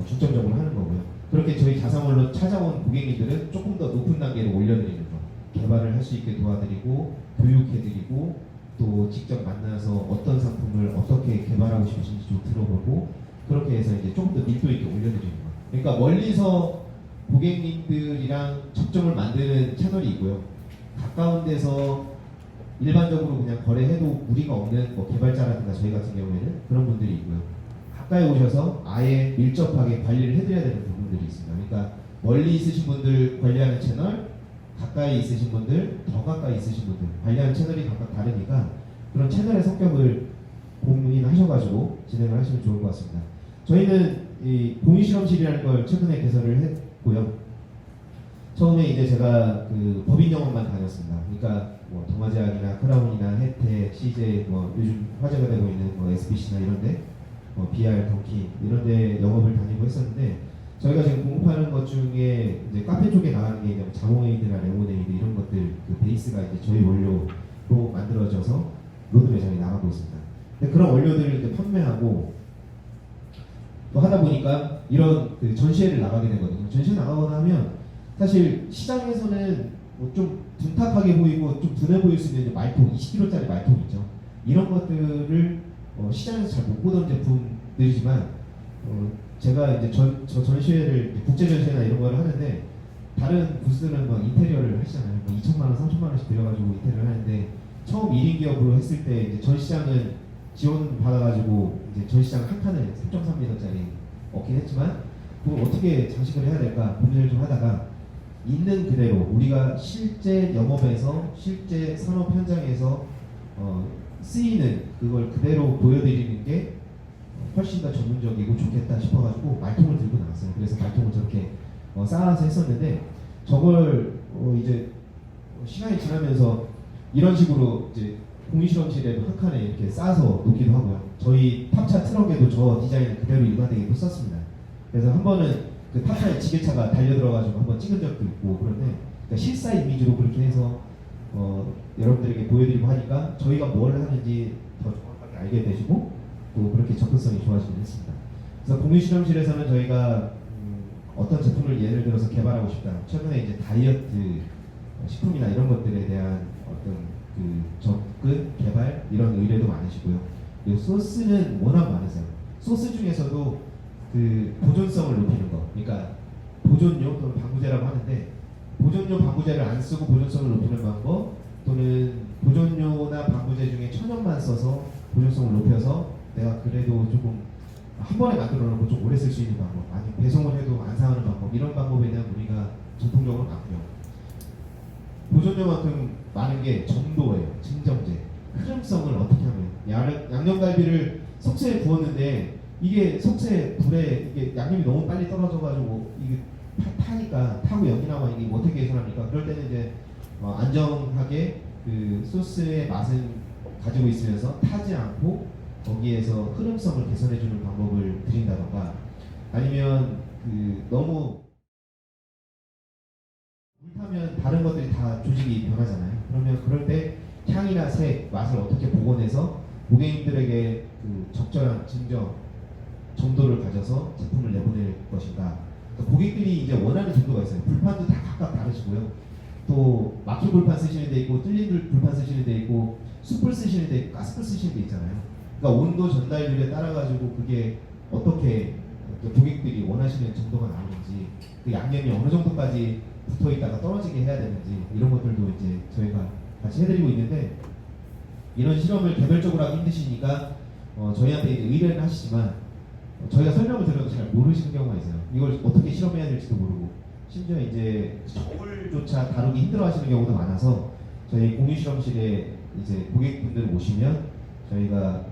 중점적으로 하는 거고요. 그렇게 저희 자사몰로 찾아온 고객님들은 조금 더 높은 단계로 올려드리는 거. 개발을 할 수 있게 도와드리고 교육해드리고 또 직접 만나서 어떤 상품을 어떻게 개발하고 싶으신지 좀 들어보고 그렇게 해서 이제 조금 더 밀도 있게 올려드리는 거. 그러니까 멀리서 고객님들이랑 접점을 만드는 채널이 있고요. 가까운 데서 일반적으로 그냥 거래해도 무리가 없는 뭐 개발자라든가 저희 같은 경우에는 그런 분들이 있고요. 가까이 오셔서 아예 밀접하게 관리를 해드려야 되는 부분들이 있습니다. 그러니까 멀리 있으신 분들 관리하는 채널, 가까이 있으신 분들, 더 가까이 있으신 분들 관리하는 채널이 각각 다르니까 그런 채널의 성격을 고민하셔가지고 진행을 하시면 좋을 것 같습니다. 저희는 이 공유실험실이라는 걸 최근에 개설을 했고요. 처음에 이제 제가 그 법인 영업만 다녔습니다. 그러니까 뭐 동아제약이나 크라운이나 혜택, CJ, 뭐 요즘 화제가 되고 있는 뭐 SBC나 이런데, 뭐 BR, 던킨 이런데 영업을 다니고 했었는데 저희가 지금 공급하는 것 중에 이제 카페 쪽에 나가는 게 이제 자몽에이드나 레모네이드 이런 것들 그 베이스가 이제 저희 원료로 만들어져서 로드 매장에 나가고 있습니다. 근데 그런 원료들을 이제 판매하고 또 하다 보니까 이런 그 전시회를 나가게 되거든요. 전시회 나가거나 하면 사실 시장에서는 뭐 좀 둔탁하게 보이고 좀 둔해 보일 수 있는 말통 20kg짜리 말통 있죠. 이런 것들을 시장에서 잘 못 보던 제품들이지만 제가 이제 저 전시회를 국제 전시회나 이런 거를 하는데 다른 부스들은 막 인테리어를 하시잖아요. 뭐 2천만 원, 3천만 원씩 들여가지고 인테리어를 하는데 처음 1인 기업으로 했을 때 이제 전시장은 지원 받아가지고 이제 전시장 한 칸을 3.3m짜리 얻긴 했지만 그걸 어떻게 장식을 해야 될까 고민을 좀 하다가 있는 그대로 우리가 실제 영업에서 실제 산업 현장에서 쓰이는 그걸 그대로 보여드리는 게 훨씬 더 전문적이고 좋겠다 싶어가지고 말통을 들고 나왔어요. 그래서 말통을 저렇게 쌓아서 했었는데 저걸 이제 시간이 지나면서 이런 식으로 이제 공유실험실에도 한 칸에 이렇게 쌓아서 놓기도 하고요. 저희 탑차 트럭에도 저 디자인을 그대로 일관되게 썼습니다. 그래서 한 번은 그 탑차에 지게차가 달려들어가지고 한번 찍은 적도 있고 그런데 그러니까 실사 이미지로 그렇게 해서 여러분들에게 보여드리고 하니까 저희가 뭘 하는지 더 정확하게 알게 되시고 또 그렇게 접근성이 좋아지긴 했습니다. 그래서 공유실험실에서는 저희가 어떤 제품을 예를 들어서 개발하고 싶다. 최근에 이제 다이어트 식품이나 이런 것들에 대한 어떤 그 접근, 개발 이런 의뢰도 많으시고요. 그리고 소스는 워낙 많으세요. 소스 중에서도 그 보존성을 높이는 거, 그러니까 보존료 또는 방부제라고 하는데 보존료, 방부제를 안 쓰고 보존성을 높이는 방법 또는 보존료나 방부제 중에 천연만 써서 보존성을 높여서 내가 그래도 조금 한 번에 만들어 놓고 좀 오래 쓸 수 있는 방법, 아니 배송을 해도 안 상하는 방법 이런 방법에 대한 우리가 전통적으로 많고요. 보존료만큼 많은 게 점도예요. 증정제. 흐름성을 어떻게 하면 양념갈비를 석쇠에 구웠는데 이게 석쇠 불에 이게 양념이 너무 빨리 떨어져가지고 이게 타니까 타고 연기 나와 이게 어떻게 계산합니까? 그럴 때는 이제 안정하게 그 소스의 맛은 가지고 있으면서 타지 않고 거기에서 흐름성을 개선해주는 방법을 드린다던가 아니면 그 너무 불타면 다른 것들이 다 조직이 변하잖아요. 그러면 그럴 때 향이나 색, 맛을 어떻게 복원해서 고객님들에게 그 적절한 증정, 점도를 가져서 제품을 내보낼 것인가. 그러니까 고객들이 이제 원하는 정도가 있어요. 불판도 다 각각 다르시고요. 또 막힌 불판 쓰시는 데 있고 뚫린 불판 쓰시는 데 있고 숯불 쓰시는 데 있고 가스불 쓰시는 데 있잖아요. 그러니까 온도 전달률에 따라 가지고 그게 어떻게 고객들이 원하시는 정도가 나오는지 그 양념이 어느 정도까지 붙어 있다가 떨어지게 해야 되는지 이런 것들도 이제 저희가 같이 해드리고 있는데 이런 실험을 개별적으로 하기 힘드시니까 저희한테 이제 의뢰는 하시지만 저희가 설명을 드려도 잘 모르시는 경우가 있어요. 이걸 어떻게 실험해야 될지도 모르고 심지어 이제 저울조차 다루기 힘들어하시는 경우도 많아서 저희 공유실험실에 이제 고객분들 오시면 저희가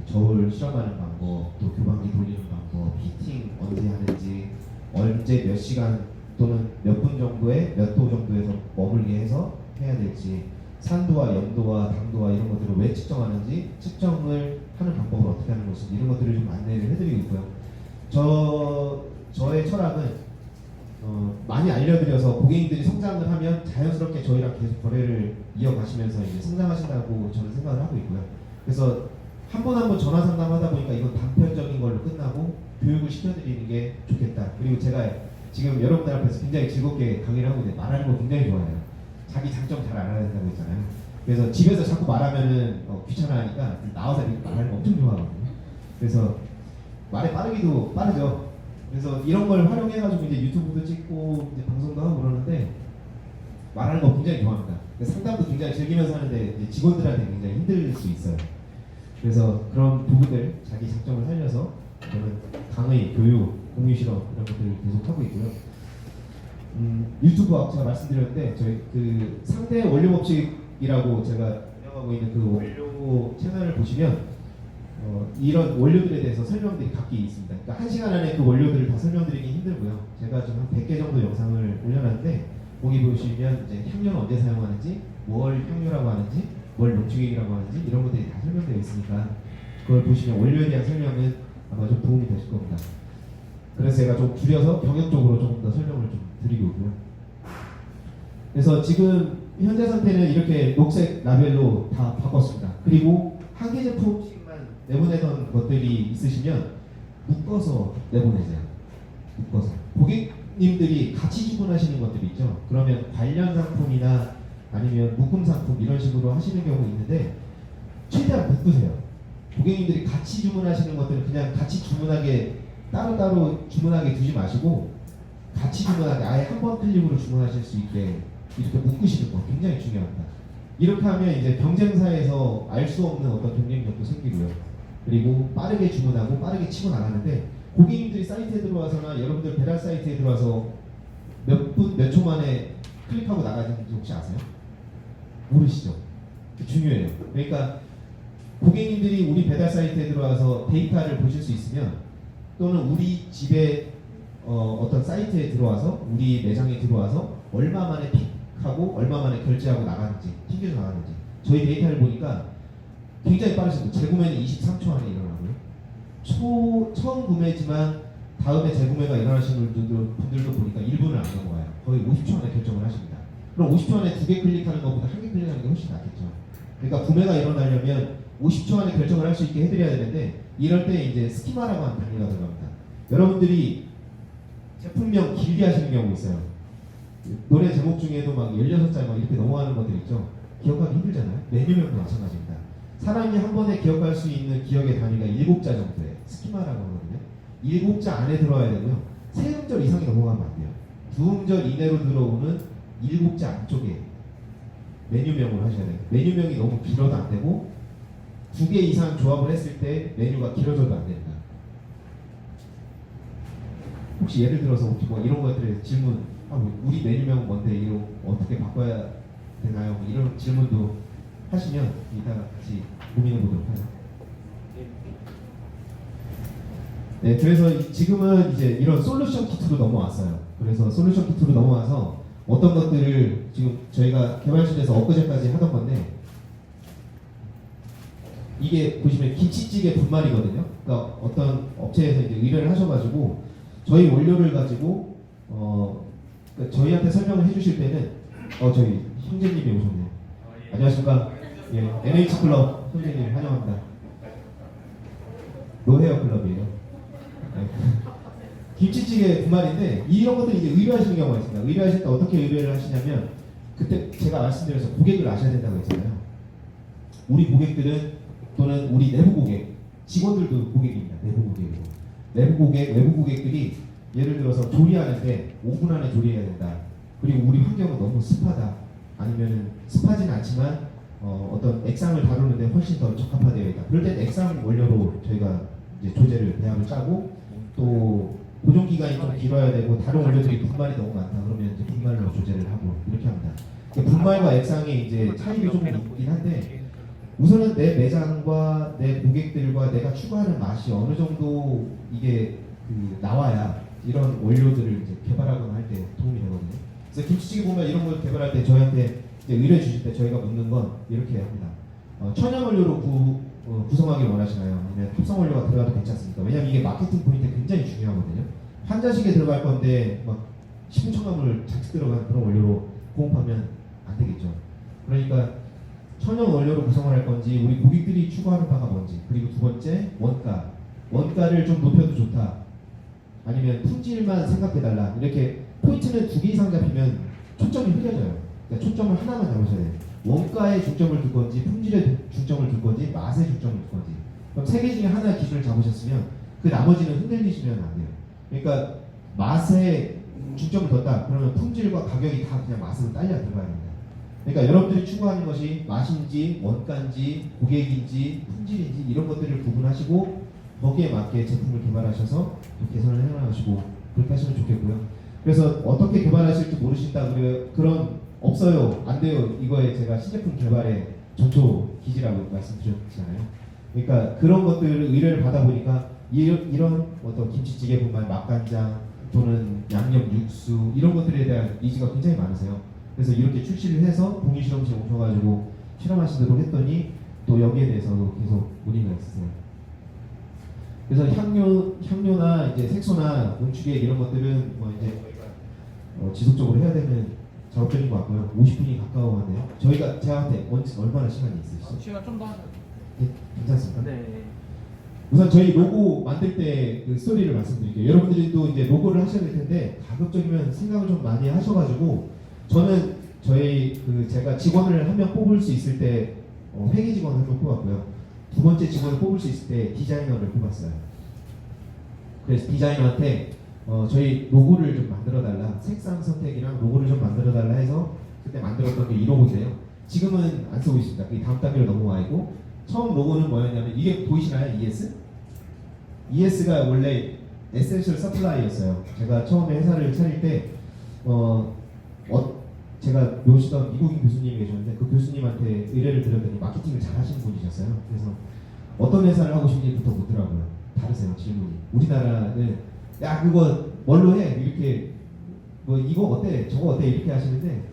저울 실험하는 방법, 또 교반기 돌리는 방법, 히팅 언제 하는지, 언제 몇 시간 또는 몇 분 정도에 몇 도 정도에서 머물게 해서 해야 될지 산도와 염도와 당도와 이런 것들을 왜 측정하는지, 측정을 하는 방법을 어떻게 하는 것인지 이런 것들을 좀 안내를 해드리고 있고요. 저의 철학은 많이 알려드려서 고객님들이 성장을 하면 자연스럽게 저희랑 계속 거래를 이어가시면서 이제 성장하신다고 저는 생각을 하고 있고요. 그래서 한 번 한 번 전화 상담하다 보니까 이건 단편적인 걸로 끝나고 교육을 시켜드리는 게 좋겠다. 그리고 제가 지금 여러분들 앞에서 굉장히 즐겁게 강의를 하고 있는데 말하는 거 굉장히 좋아해요. 자기 장점 잘 알아야 된다고 했잖아요. 그래서 집에서 자꾸 말하면은 귀찮아하니까 나와서 이렇게 말하는 거 엄청 좋아하거든요. 그래서 말에 빠르기도 빠르죠. 그래서 이런 걸 활용해가지고 이제 유튜브도 찍고 이제 방송도 하고 그러는데 말하는 거 굉장히 좋아합니다. 상담도 굉장히 즐기면서 하는데 이제 직원들한테 굉장히 힘들 수 있어요. 그래서 그런 부분들 자기 장점을 살려서 저는 강의, 교육, 공유 실험 이런 것들을 계속 하고 있고요. 유튜브 제가 말씀드렸는데 저희 그 상대 원료 법칙이라고 제가 운영하고 있는 그 원료 채널을 보시면 이런 원료들에 대해서 설명들이 각기 있습니다. 그러니까 1시간 안에 그 원료들을 다 설명드리기 힘들고요. 제가 좀 한 100개 정도 영상을 올려놨는데 거기 보시면 이제 향료는 언제 사용하는지, 뭘 향료라고 하는지, 뭘 농축액이라고 하는지 이런 것들이 다 설명되어 있으니까 그걸 보시면 원료에 대한 설명은 아마 좀 도움이 되실 겁니다. 그래서 제가 좀 줄여서 경영적으로 조금 더 설명을 좀 드리고 있고요. 그래서 지금 현재 상태는 이렇게 녹색 라벨로 다 바꿨습니다. 그리고 한 개 제품씩만 내보내던 것들이 있으시면 묶어서 내보내세요. 묶어서. 고객님들이 같이 주문하시는 것들이 있죠. 그러면 관련 상품이나 아니면 묶음 상품 이런 식으로 하시는 경우 있는데 최대한 묶으세요. 고객님들이 같이 주문하시는 것들은 그냥 같이 주문하게 따로따로 주문하게 두지 마시고 같이 주문하게 아예 한 번 클릭으로 주문하실 수 있게 이렇게 묶으시는 거 굉장히 중요합니다. 이렇게 하면 이제 경쟁사에서 알 수 없는 어떤 경쟁력도 생기고요. 그리고 빠르게 주문하고 빠르게 치고 나가는데 고객님들이 사이트에 들어와서나 여러분들 배달 사이트에 들어와서 몇 분, 몇 초 만에 클릭하고 나가시는지 혹시 아세요? 모르시죠? 중요해요. 그러니까 고객님들이 우리 배달 사이트에 들어와서 데이터를 보실 수 있으면 또는 우리 집에 어떤 사이트에 들어와서 우리 매장에 들어와서 얼마 만에 픽하고 얼마 만에 결제하고 나가는지 튕겨서 나가는지 저희 데이터를 보니까 굉장히 빠르십니다. 재구매는 23초 안에 일어나고요. 처음 구매지만 다음에 재구매가 일어나시는 분들도 보니까 1분을 안 넘어가요. 거의 50초 안에 결정을 하십니다. 그럼 50초 안에 2개 클릭하는 것보다 1개 클릭하는 게 훨씬 낫겠죠. 그러니까 구매가 일어나려면 50초 안에 결정을 할 수 있게 해드려야 되는데 이럴 때 이제 스키마라고 하는 단위가 들어갑니다. 여러분들이 제품명 길게 하시는 경우 있어요. 노래 제목 중에도 막 16자 막 이렇게 넘어가는 것들 있죠. 기억하기 힘들잖아요. 메뉴명도 마찬가지입니다. 사람이 한 번에 기억할 수 있는 기억의 단위가 7자 정도예요. 스키마라고 하거든요. 7자 안에 들어와야 되고요. 3음절 이상이 넘어가면 안 돼요. 2음절 이내로 들어오는 7자 안쪽에 메뉴명을 하셔야 돼요. 메뉴명이 너무 길어도 안 되고 2개 이상 조합을 했을 때 메뉴가 길어져도 안 된다. 혹시 예를 들어서 혹시 뭐 이런 것들에 질문, 우리 메뉴명은 뭔데 이거 어떻게 바꿔야 되나요? 뭐 이런 질문도 하시면 이따가 같이 고민해 보도록 하죠. 네, 그래서 지금은 이제 이런 솔루션 키트로 넘어왔어요. 그래서 솔루션 키트로 넘어와서 어떤 것들을 지금 저희가 개발실에서 엊그제까지 하던 건데 이게 보시면 김치찌개 분말이거든요. 그러니까 어떤 업체에서 이제 의뢰를 하셔가지고 저희 원료를 가지고 그러니까 저희한테 설명을 해주실 때는 저희 형제님이 오셨네요. 안녕하십니까? 예, NH 클럽 형제님 환영합니다. 노헤어 클럽이에요. 네. 김치찌개 분말인데 이런 것들 이제 의뢰하시는 경우가 있습니다. 의뢰하실 때 어떻게 의뢰를 하시냐면 그때 제가 말씀드려서 고객을 아셔야 된다고 했잖아요. 우리 고객들은 또는 우리 내부 고객, 직원들도 고객입니다. 내부 고객이고 내부 고객, 외부 고객들이 예를 들어서 조리하는데 5분 안에 조리해야 된다. 그리고 우리 환경은 너무 습하다. 아니면은 습하지는 않지만 어떤 액상을 다루는데 훨씬 더 적합화되어 있다. 그럴 때 액상 원료로 저희가 이제 조제를 배합을 짜고 또 보존 기간이 좀 길어야 되고 다른 원료들이 분말이 너무 많다. 그러면 이제 분말로 조제를 하고 이렇게 합니다. 분말과 액상의 이제 차이가 좀 있긴 한데 우선은 내 매장과 내 고객들과 내가 추구하는 맛이 어느 정도 이게 나와야 이런 원료들을 이제 개발하거나 할 때 도움이 되거든요. 그래서 김치찌개 보면 이런 걸 개발할 때 저희한테 이제 의뢰 주실 때 저희가 묻는 건 이렇게 합니다. 천연 원료로 구성하길 원하시나요? 아니면 합성 원료가 들어가도 괜찮습니까? 왜냐면 이게 마케팅 포인트 굉장히 중요하거든요. 환자식에 들어갈 건데 막 식품 첨가물 잔뜩 들어간 그런 원료로 공급하면 안 되겠죠. 그러니까 천연 원료로 구성을 할 건지 우리 고객들이 추구하는 바가 뭔지, 그리고 두 번째 원가를 좀 높여도 좋다, 아니면 품질만 생각해달라, 이렇게 포인트는 2개 이상 잡히면 초점이 흐려져요. 그러니까 초점을 하나만 잡으셔야 돼요. 원가에 중점을 둘 건지, 품질에 중점을 둘 건지, 맛에 중점을 둘 건지. 그럼 3개 중에 하나 기준을 잡으셨으면 그 나머지는 흔들리시면 안 돼요. 그러니까 맛에 중점을 뒀다 그러면 품질과 가격이 다 그냥 맛으로 딸려 들어가야 됩니다. 그러니까 여러분들이 추구하는 것이 맛인지 원가인지 고객인지 품질인지 이런 것들을 구분하시고 거기에 맞게 제품을 개발하셔서 또 개선을 해나가시고 그렇게 하시면 좋겠고요. 그래서 어떻게 개발하실지 모르신다 그런 없어요, 안 돼요, 이거에 제가 신제품 개발의 전초 기지라고 말씀드렸잖아요. 그러니까 그런 것들을 의뢰를 받아보니까 이런 어떤 김치찌개뿐만 맛간장 또는 양념 육수 이런 것들에 대한 니즈가 굉장히 많으세요. 그래서 이렇게 출시를 해서 동의 실험실에 오셔가지고 실험하시도록 했더니 또 여기에 대해서도 계속 문의가 있으세요. 그래서 향료나 이제 색소나 농축액 이런 것들은 뭐 이제 저희가 지속적으로 해야 되는 작업들인 것 같고요. 50분이 가까워하네요. 저희가 제한테 얼마나 시간이 있으시죠? 시간 좀 더 하죠. 네, 괜찮습니까? 네. 우선 저희 로고 만들 때 그 스토리를 말씀드릴게요. 여러분들도 이제 로고를 하셔야 될 텐데 가급적이면 생각을 좀 많이 하셔가지고 저는 제가 직원을 한 명 뽑을 수 있을 때 회계 직원을 한 명 뽑았고요. 두 번째 직원을 뽑을 수 있을 때 디자이너를 뽑았어요. 그래서 디자이너한테 저희 로고를 좀 만들어달라, 색상 선택이랑 로고를 좀 만들어달라 해서 그때 만들었던 게 이 로고인데요. 지금은 안 쓰고 있습니다. 그게 다음 단계로 넘어와 있고, 처음 로고는 뭐였냐면 이게 보이시나요? ES가 원래 에센셜 서플라이였어요. 제가 처음에 회사를 차릴 때 제가 모시던 미국인 교수님이 계셨는데 그 교수님한테 의뢰를 드렸더니 마케팅을 잘 하시는 분이셨어요. 그래서 어떤 회사를 하고 싶은지부터 묻더라고요. 다르세요, 질문이. 우리나라는 야 그거 뭘로 해? 이렇게 뭐 이거 어때? 저거 어때? 이렇게 하시는데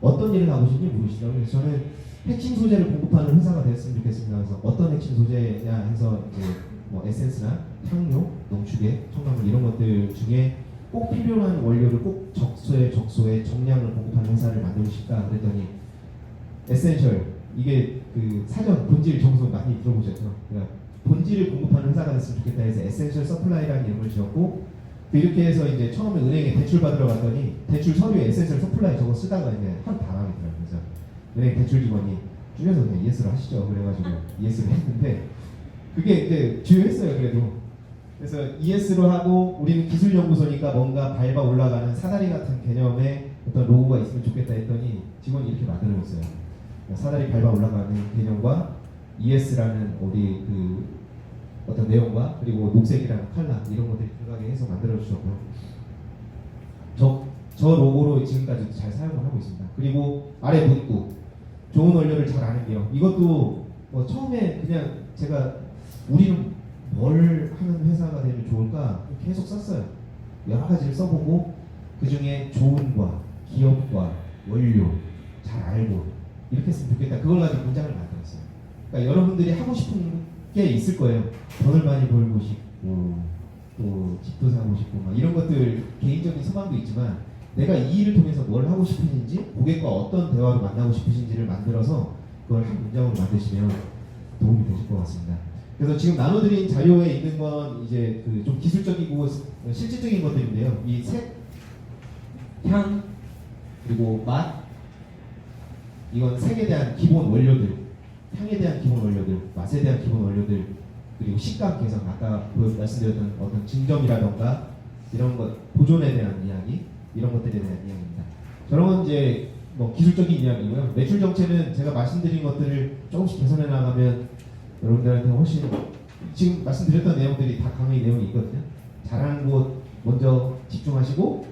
어떤 일을 하고 싶은지 모르시더라고요. 그래서 저는 핵심 소재를 공급하는 회사가 됐으면 좋겠습니다. 그래서 어떤 핵심 소재냐 해서 이제 뭐 에센스나 향료, 농축액, 첨가물 이런 것들 중에 꼭 필요한 원료를 꼭 적소에 정량을 공급하는 회사를 만들고 싶다 그랬더니 에센셜, 이게 그 사전 본질 정소 많이 들어보셨죠? 그러니까 본질을 공급하는 회사가 됐으면 좋겠다 해서 에센셜 서플라이라는 이름을 지었고, 이렇게 해서 이제 처음에 은행에 대출 받으러 갔더니 대출 서류에 에센셜 서플라이 저거 쓰다가 이제 하루 다 망했더라고요. 그래서 은행 대출 직원이 줄여서 그냥 ES로 하시죠 그래가지고 ES를 했는데 그게 이제 주요했어요. 그래도 그래서 ES로 하고 우리는 기술연구소니까 뭔가 밟아 올라가는 사다리 같은 개념의 어떤 로고가 있으면 좋겠다 했더니 직원이 이렇게 만들어줬어요. 사다리 밟아 올라가는 개념과 ES라는 우리 그 어떤 내용과 그리고 녹색이라는 컬러 이런 것들이 들어가게 해서 만들어주셨고요. 저 로고로 지금까지 잘 사용을 하고 있습니다. 그리고 아래 문구 좋은 원료를 잘 아는 게요. 이것도 뭐 처음에 그냥 제가 우리는 뭘 하는 회사가 되면 좋을까 계속 썼어요. 여러 가지를 써보고 그 중에 좋은과 기업과 원료 잘 알고 이렇게 했으면 좋겠다. 그걸 가지고 문장을 만들었어요. 그러니까 여러분들이 하고 싶은 게 있을 거예요. 돈을 많이 벌고 싶고 또 집도 사고 싶고 막 이런 것들 개인적인 소망도 있지만 내가 이 일을 통해서 뭘 하고 싶으신지 고객과 어떤 대화로 만나고 싶으신지를 만들어서 그걸 한 문장으로 만드시면 도움이 되실 것 같습니다. 그래서 지금 나눠드린 자료에 있는 건 이제 그 좀 기술적이고 실질적인 것들인데요. 이 색, 향, 그리고 맛, 이건 색에 대한 기본 원료들, 향에 대한 기본 원료들, 맛에 대한 기본 원료들, 그리고 식감 개선, 아까 말씀드렸던 어떤 증점이라던가 이런 것, 보존에 대한 이야기, 이런 것들에 대한 이야기입니다. 저런 건 이제 뭐 기술적인 이야기고요. 매출 정체는 제가 말씀드린 것들을 조금씩 개선해 나가면 여러분들한테 훨씬 지금 말씀드렸던 내용들이 다 강의 내용이 있거든요. 잘하는 곳 먼저 집중하시고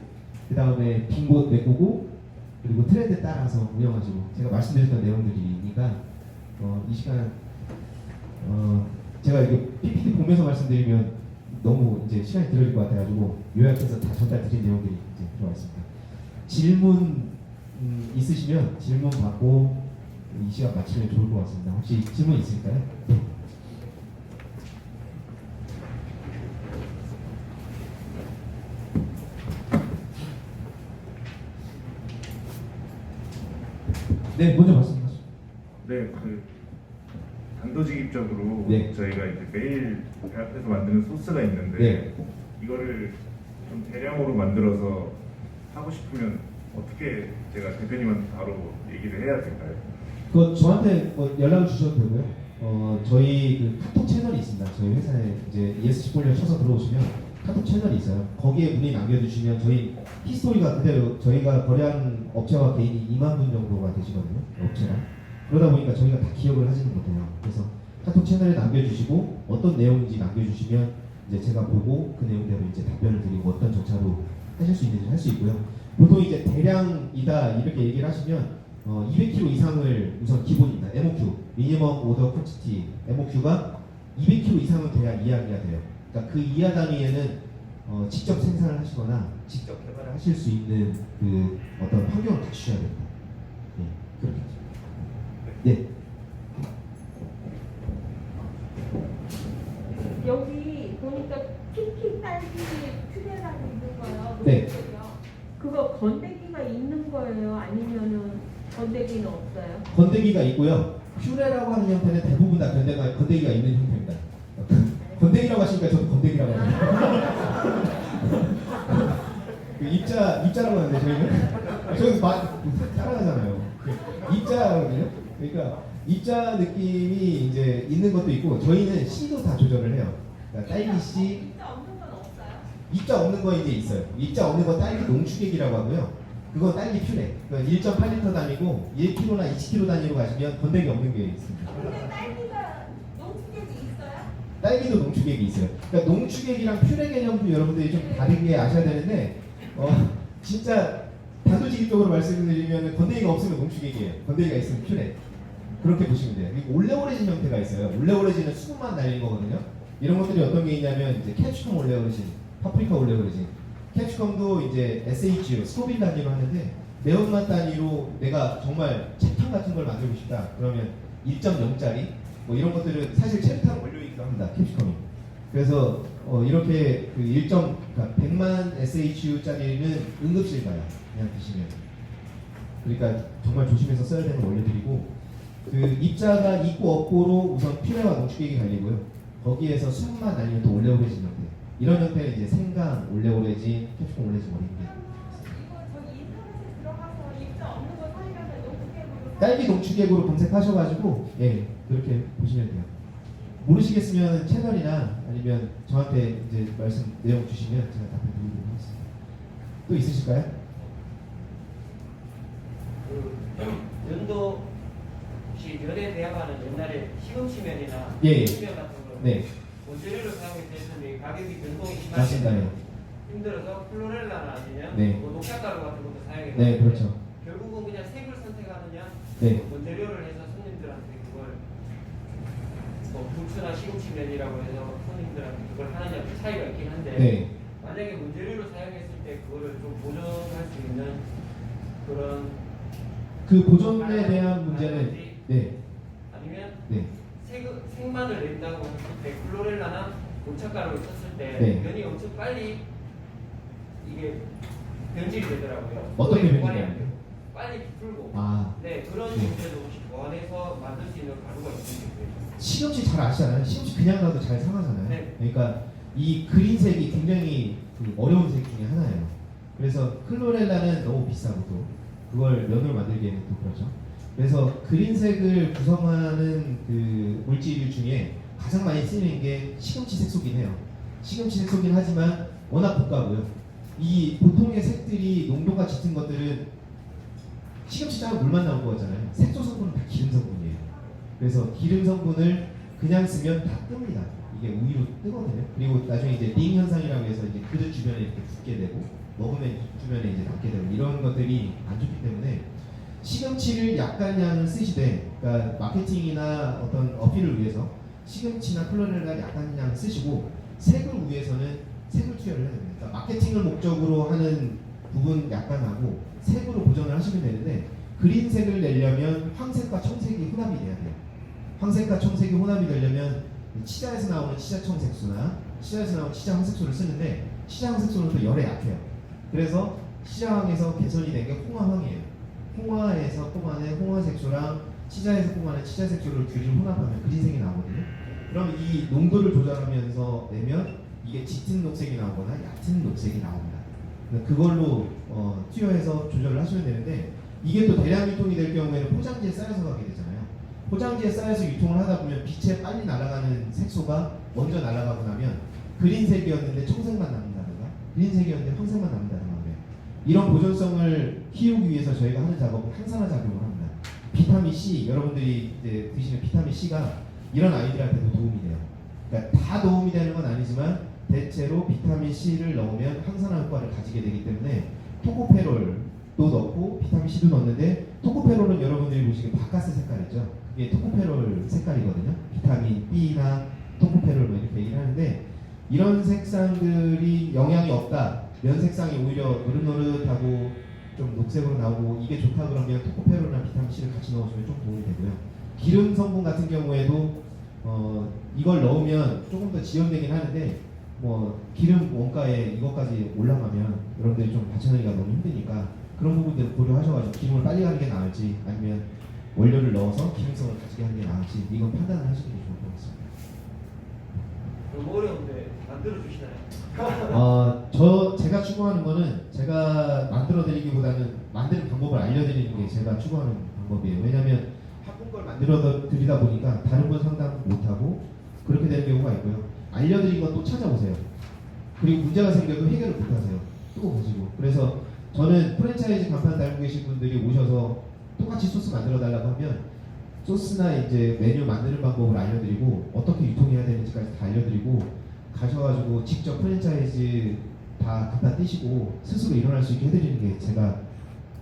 그 다음에 빈 곳 메꾸고 그리고 트렌드 따라서 운영하시고 제가 말씀드렸던 내용들이니까 이 시간 제가 이렇게 PPT 보면서 말씀드리면 너무 이제 시간이 들어질 것 같아가지고 요약해서 다 전달 드린 내용들이 이제 들어와 있습니다. 질문 있으시면 질문 받고 이 시간 마치면 좋을 것 같습니다. 혹시 질문 있을까요? 네. 네, 먼저 말씀하시죠. 네, 그 단도직입적으로 네. 저희가 이제 매일 배합해서 만드는 소스가 있는데 네. 이거를 좀 대량으로 만들어서 하고 싶으면 어떻게 제가 대표님한테 바로 얘기를 해야 될까요? 그거 저한테 뭐 연락을 주셔도 되고요. 저희 그 카톡 채널이 있습니다. 저희 회사에 이제 ESG4를 쳐서 들어오시면 카톡 채널이 있어요. 거기에 문의 남겨주시면 저희 히스토리가 그대로 저희가 거래한 업체와 개인이 2만 분 정도가 되시거든요. 업체랑. 그러다 보니까 저희가 다 기억을 하지는 못해요. 그래서 카톡 채널에 남겨주시고 어떤 내용인지 남겨주시면 이제 제가 보고 그 내용대로 이제 답변을 드리고 어떤 절차로 하실 수 있는지 할 수 있고요. 보통 이제 대량이다 이렇게 얘기를 하시면 200kg 이상을 우선 기본입니다. MOQ, 미니멈 오더 퀀티티 MOQ가 200kg 이상은 돼야 이야기가 돼요. 그러니까 그 이하 단위에는 직접 생산을 하시거나 직접 개발을 하실 수 있는 그 어떤 환경을 갖추셔야 됩니다. 네, 그렇게 하죠. 네. 여기 보니까 피키 딸기 퓨레라고 있는 거요. 네. 그거 건더기가 있는 거예요? 아니면은 건더기는 없어요? 건더기가 있고요. 퓨레라고 하는 형태는 대부분 다 건더기가 있는 형태입니다. 건더기라고 하시니까 저도 건더기라고 합니다. 그 입자라고 하는데 저희는 따라가잖아요. 입자거든요. 그러니까 입자 느낌이 이제 있는 것도 있고 저희는 씨도 다 조절을 해요. 그러니까 딸기 씨, 진짜 없는 건 없어요? 입자 없는 거 이제 있어요. 입자 없는 거 딸기 농축액이라고 하고요. 그건 딸기 퓨레. 그러니까 1.8리터 단위고 1kg나 20kg 단위로 가시면 건더기 없는 게 있습니다. 근데 딸기가 농축액이 있어요? 딸기도 농축액이 있어요. 그러니까 농축액이랑 퓨레 개념도 여러분들이 좀 다르게 아셔야 되는데 진짜 단도직입적으로 말씀드리면 건더기가 없으면 농축액이에요. 건더기가 있으면 퓨레. 그렇게 보시면 돼요. 그리고 올레오레진 형태가 있어요. 올레오레진은 수분만 날린 거거든요. 이런 것들이 어떤 게 있냐면 이제 캡슈컴 올레오레진, 파프리카 올레오레진. 캡슈컴도 이제 SHU, 스코빌 단위로 하는데 매운맛 단위로 내가 정말 챕탄 같은 걸 만들고 싶다. 그러면 1.0짜리 뭐 이런 것들은 사실 챕탄 원료이기도 합니다. 캡슈컴이. 그래서 이렇게 그 그러니까 100만 SHU짜리는 응급실 가요. 그냥 드시면. 그러니까 정말 조심해서 써야 되는 원료들이고 그 입자가 있고 없고로 우선 퓨레와 농축액이 갈리고요. 거기에서 수분만 날리면 또 올레오레진 형태. 이런 형태는 이제 생강, 올레오레진, 캡슈컴 올레오레진 원인데 이거 저기 인터넷에 들어가서 입자 없는 거 사려면 농축액으로 딸기 농축액으로 검색하셔가지고 예 그렇게 보시면 돼요. 모르시겠으면 채널이나 아니면 저한테 이제 말씀 내용 주시면 제가 답변 드리도록 하겠습니다. 또 있으실까요? 그 연도 혹시 면에 대항하는 옛날에 시금치면이나 예. 시면 같은 거 네 원재료를 사용해서 했는데 가격이 변동이 맞습니다. 심하게 예. 힘들어서 플로렐라나 아니면 네. 뭐 녹차가루 같은 것도 사용해서 네 그렇죠. 결국은 그냥 색을 선택하느냐 네. 원재료를 해서 손님들한테 그걸 뭐 부추나 시금치면이라고 해서 손님들한테 그걸 하느냐 그 차이가 있긴 한데 네. 만약에 원재료를 사용했을 때 그거를 좀 보존할 수 있는 그런 그 보존에 대한 문제는 네. 아니면 네. 색만을 낸다고 했을 때 클로렐라나 녹차가루를 썼을 때 네. 면이 엄청 빨리 이게 변질이 되더라고요. 어떻게 오래 변질이 보관이 돼요? 안 되고 빨리 풀고. 아 네 그런 네. 문제도 혹시 보완해서 만들 수 있는 가루가 있는지 궁금해요. 시금치 잘 아시잖아요. 시금치 그냥 놔도 잘 상하잖아요. 네. 그러니까 이 그린색이 굉장히 그 어려운 색 중에 하나예요. 그래서 클로렐라는 너무 비싸고 또 그걸 면으로 만들기에는 또 그렇죠. 그래서 그린색을 구성하는 그 물질 중에 가장 많이 쓰이는 게 시금치 색소긴 해요. 시금치 색소긴 하지만 워낙 고가고요. 이 보통의 색들이 농도가 짙은 것들은 시금치 짜면 물만 나올 거잖아요. 색소 성분은 다 기름 성분이에요. 그래서 기름 성분을 그냥 쓰면 다 뜹니다. 이게 우유로 뜨거든요. 그리고 나중에 이제 링 현상이라고 해서 이제 그릇 주변에 이렇게 붙게 되고 먹으면 주변에 이제 닿게 되고 이런 것들이 안 좋기 때문에 시금치를 약간 양을 쓰시되, 그러니까 마케팅이나 어떤 어필을 위해서 시금치나 클로렐라 약간 양을 쓰시고 색을 위해서는 색을 투여를 해야 됩니다. 그러니까 마케팅을 목적으로 하는 부분 약간 하고 색으로 보존을 하시면 되는데 그린색을 내려면 황색과 청색이 혼합이 돼야 돼요. 황색과 청색이 혼합이 되려면 치자에서 나오는 치자 청색소나 치자에서 나오는 치자 황색소를 쓰는데 치자 황색소는 또 열에 약해요. 그래서 치자황에서 개선이 된 게 홍화황이에요. 홍화에서 뽑아낸 홍화색소랑 치자에서 뽑아낸 치자색소를 둘이 혼합하면 그린색이 나오거든요. 그럼 이 농도를 조절하면서 내면 이게 짙은 녹색이 나오거나 얕은 녹색이 나옵니다. 그걸로 투여해서 조절을 하시면 되는데 이게 또 대량 유통이 될 경우에는 포장지에 쌓여서 가게 되잖아요. 포장지에 쌓여서 유통을 하다 보면 빛에 빨리 날아가는 색소가 먼저 날아가고 나면 그린색이었는데 청색만 남는다든가 그린색이었는데 황색만 남는다든가 그래요. 이런 보존성을 키우기 위해서 저희가 하는 작업은 항산화 작용을 합니다. 비타민 C, 여러분들이 이제 드시는 비타민 C가 이런 아이들한테도 도움이 돼요. 그러니까 다 도움이 되는 건 아니지만 대체로 비타민 C를 넣으면 항산화 효과를 가지게 되기 때문에 토코페롤도 넣고 비타민 C도 넣는데 토코페롤은 여러분들이 보시기에 바카스 색깔이죠. 이게 토코페롤 색깔이거든요. 비타민 B나 토코페롤 뭐 이렇게 얘기를 하는데 이런 색상들이 영향이 없다. 면 색상이 오히려 노릇노릇하고 좀 녹색으로 나오고 이게 좋다 그러면 토코페롤이나 비타민 C를 같이 넣어주면 좀 도움이 되고요. 기름 성분 같은 경우에도 이걸 넣으면 조금 더 지연되긴 하는데 뭐 기름 원가에 이것까지 올라가면 여러분들이 좀 받쳐내기가 너무 힘드니까 그런 부분들을 고려하셔가지고 기름을 빨리 가는 게 나을지 아니면 원료를 넣어서 기능성을 가지게 하는 게 나을지 이건 판단을 하시는 게 좋을 것 같습니다. 너무 어려운데 만들어 주시나요? 제가 추구하는 거는 제가 만들어 드리기보다는 만드는 방법을 알려드리는 게 제가 추구하는 방법이에요. 왜냐하면 한국 걸 만들어 드리다 보니까 다른 건 상담 못하고 그렇게 되는 경우가 있고요. 알려드린 건 또 찾아보세요. 그리고 문제가 생겨도 해결을 못하세요. 또 보시고. 그래서 저는 프랜차이즈 간판 달고 계신 분들이 오셔서 똑같이 소스 만들어 달라고 하면 소스나 이제 메뉴 만드는 방법을 알려드리고 어떻게 유통해야 되는지까지 다 알려드리고 가셔가지고 직접 프랜차이즈 다 갖다 떼시고 스스로 일어날 수 있게 해드리는 게 제가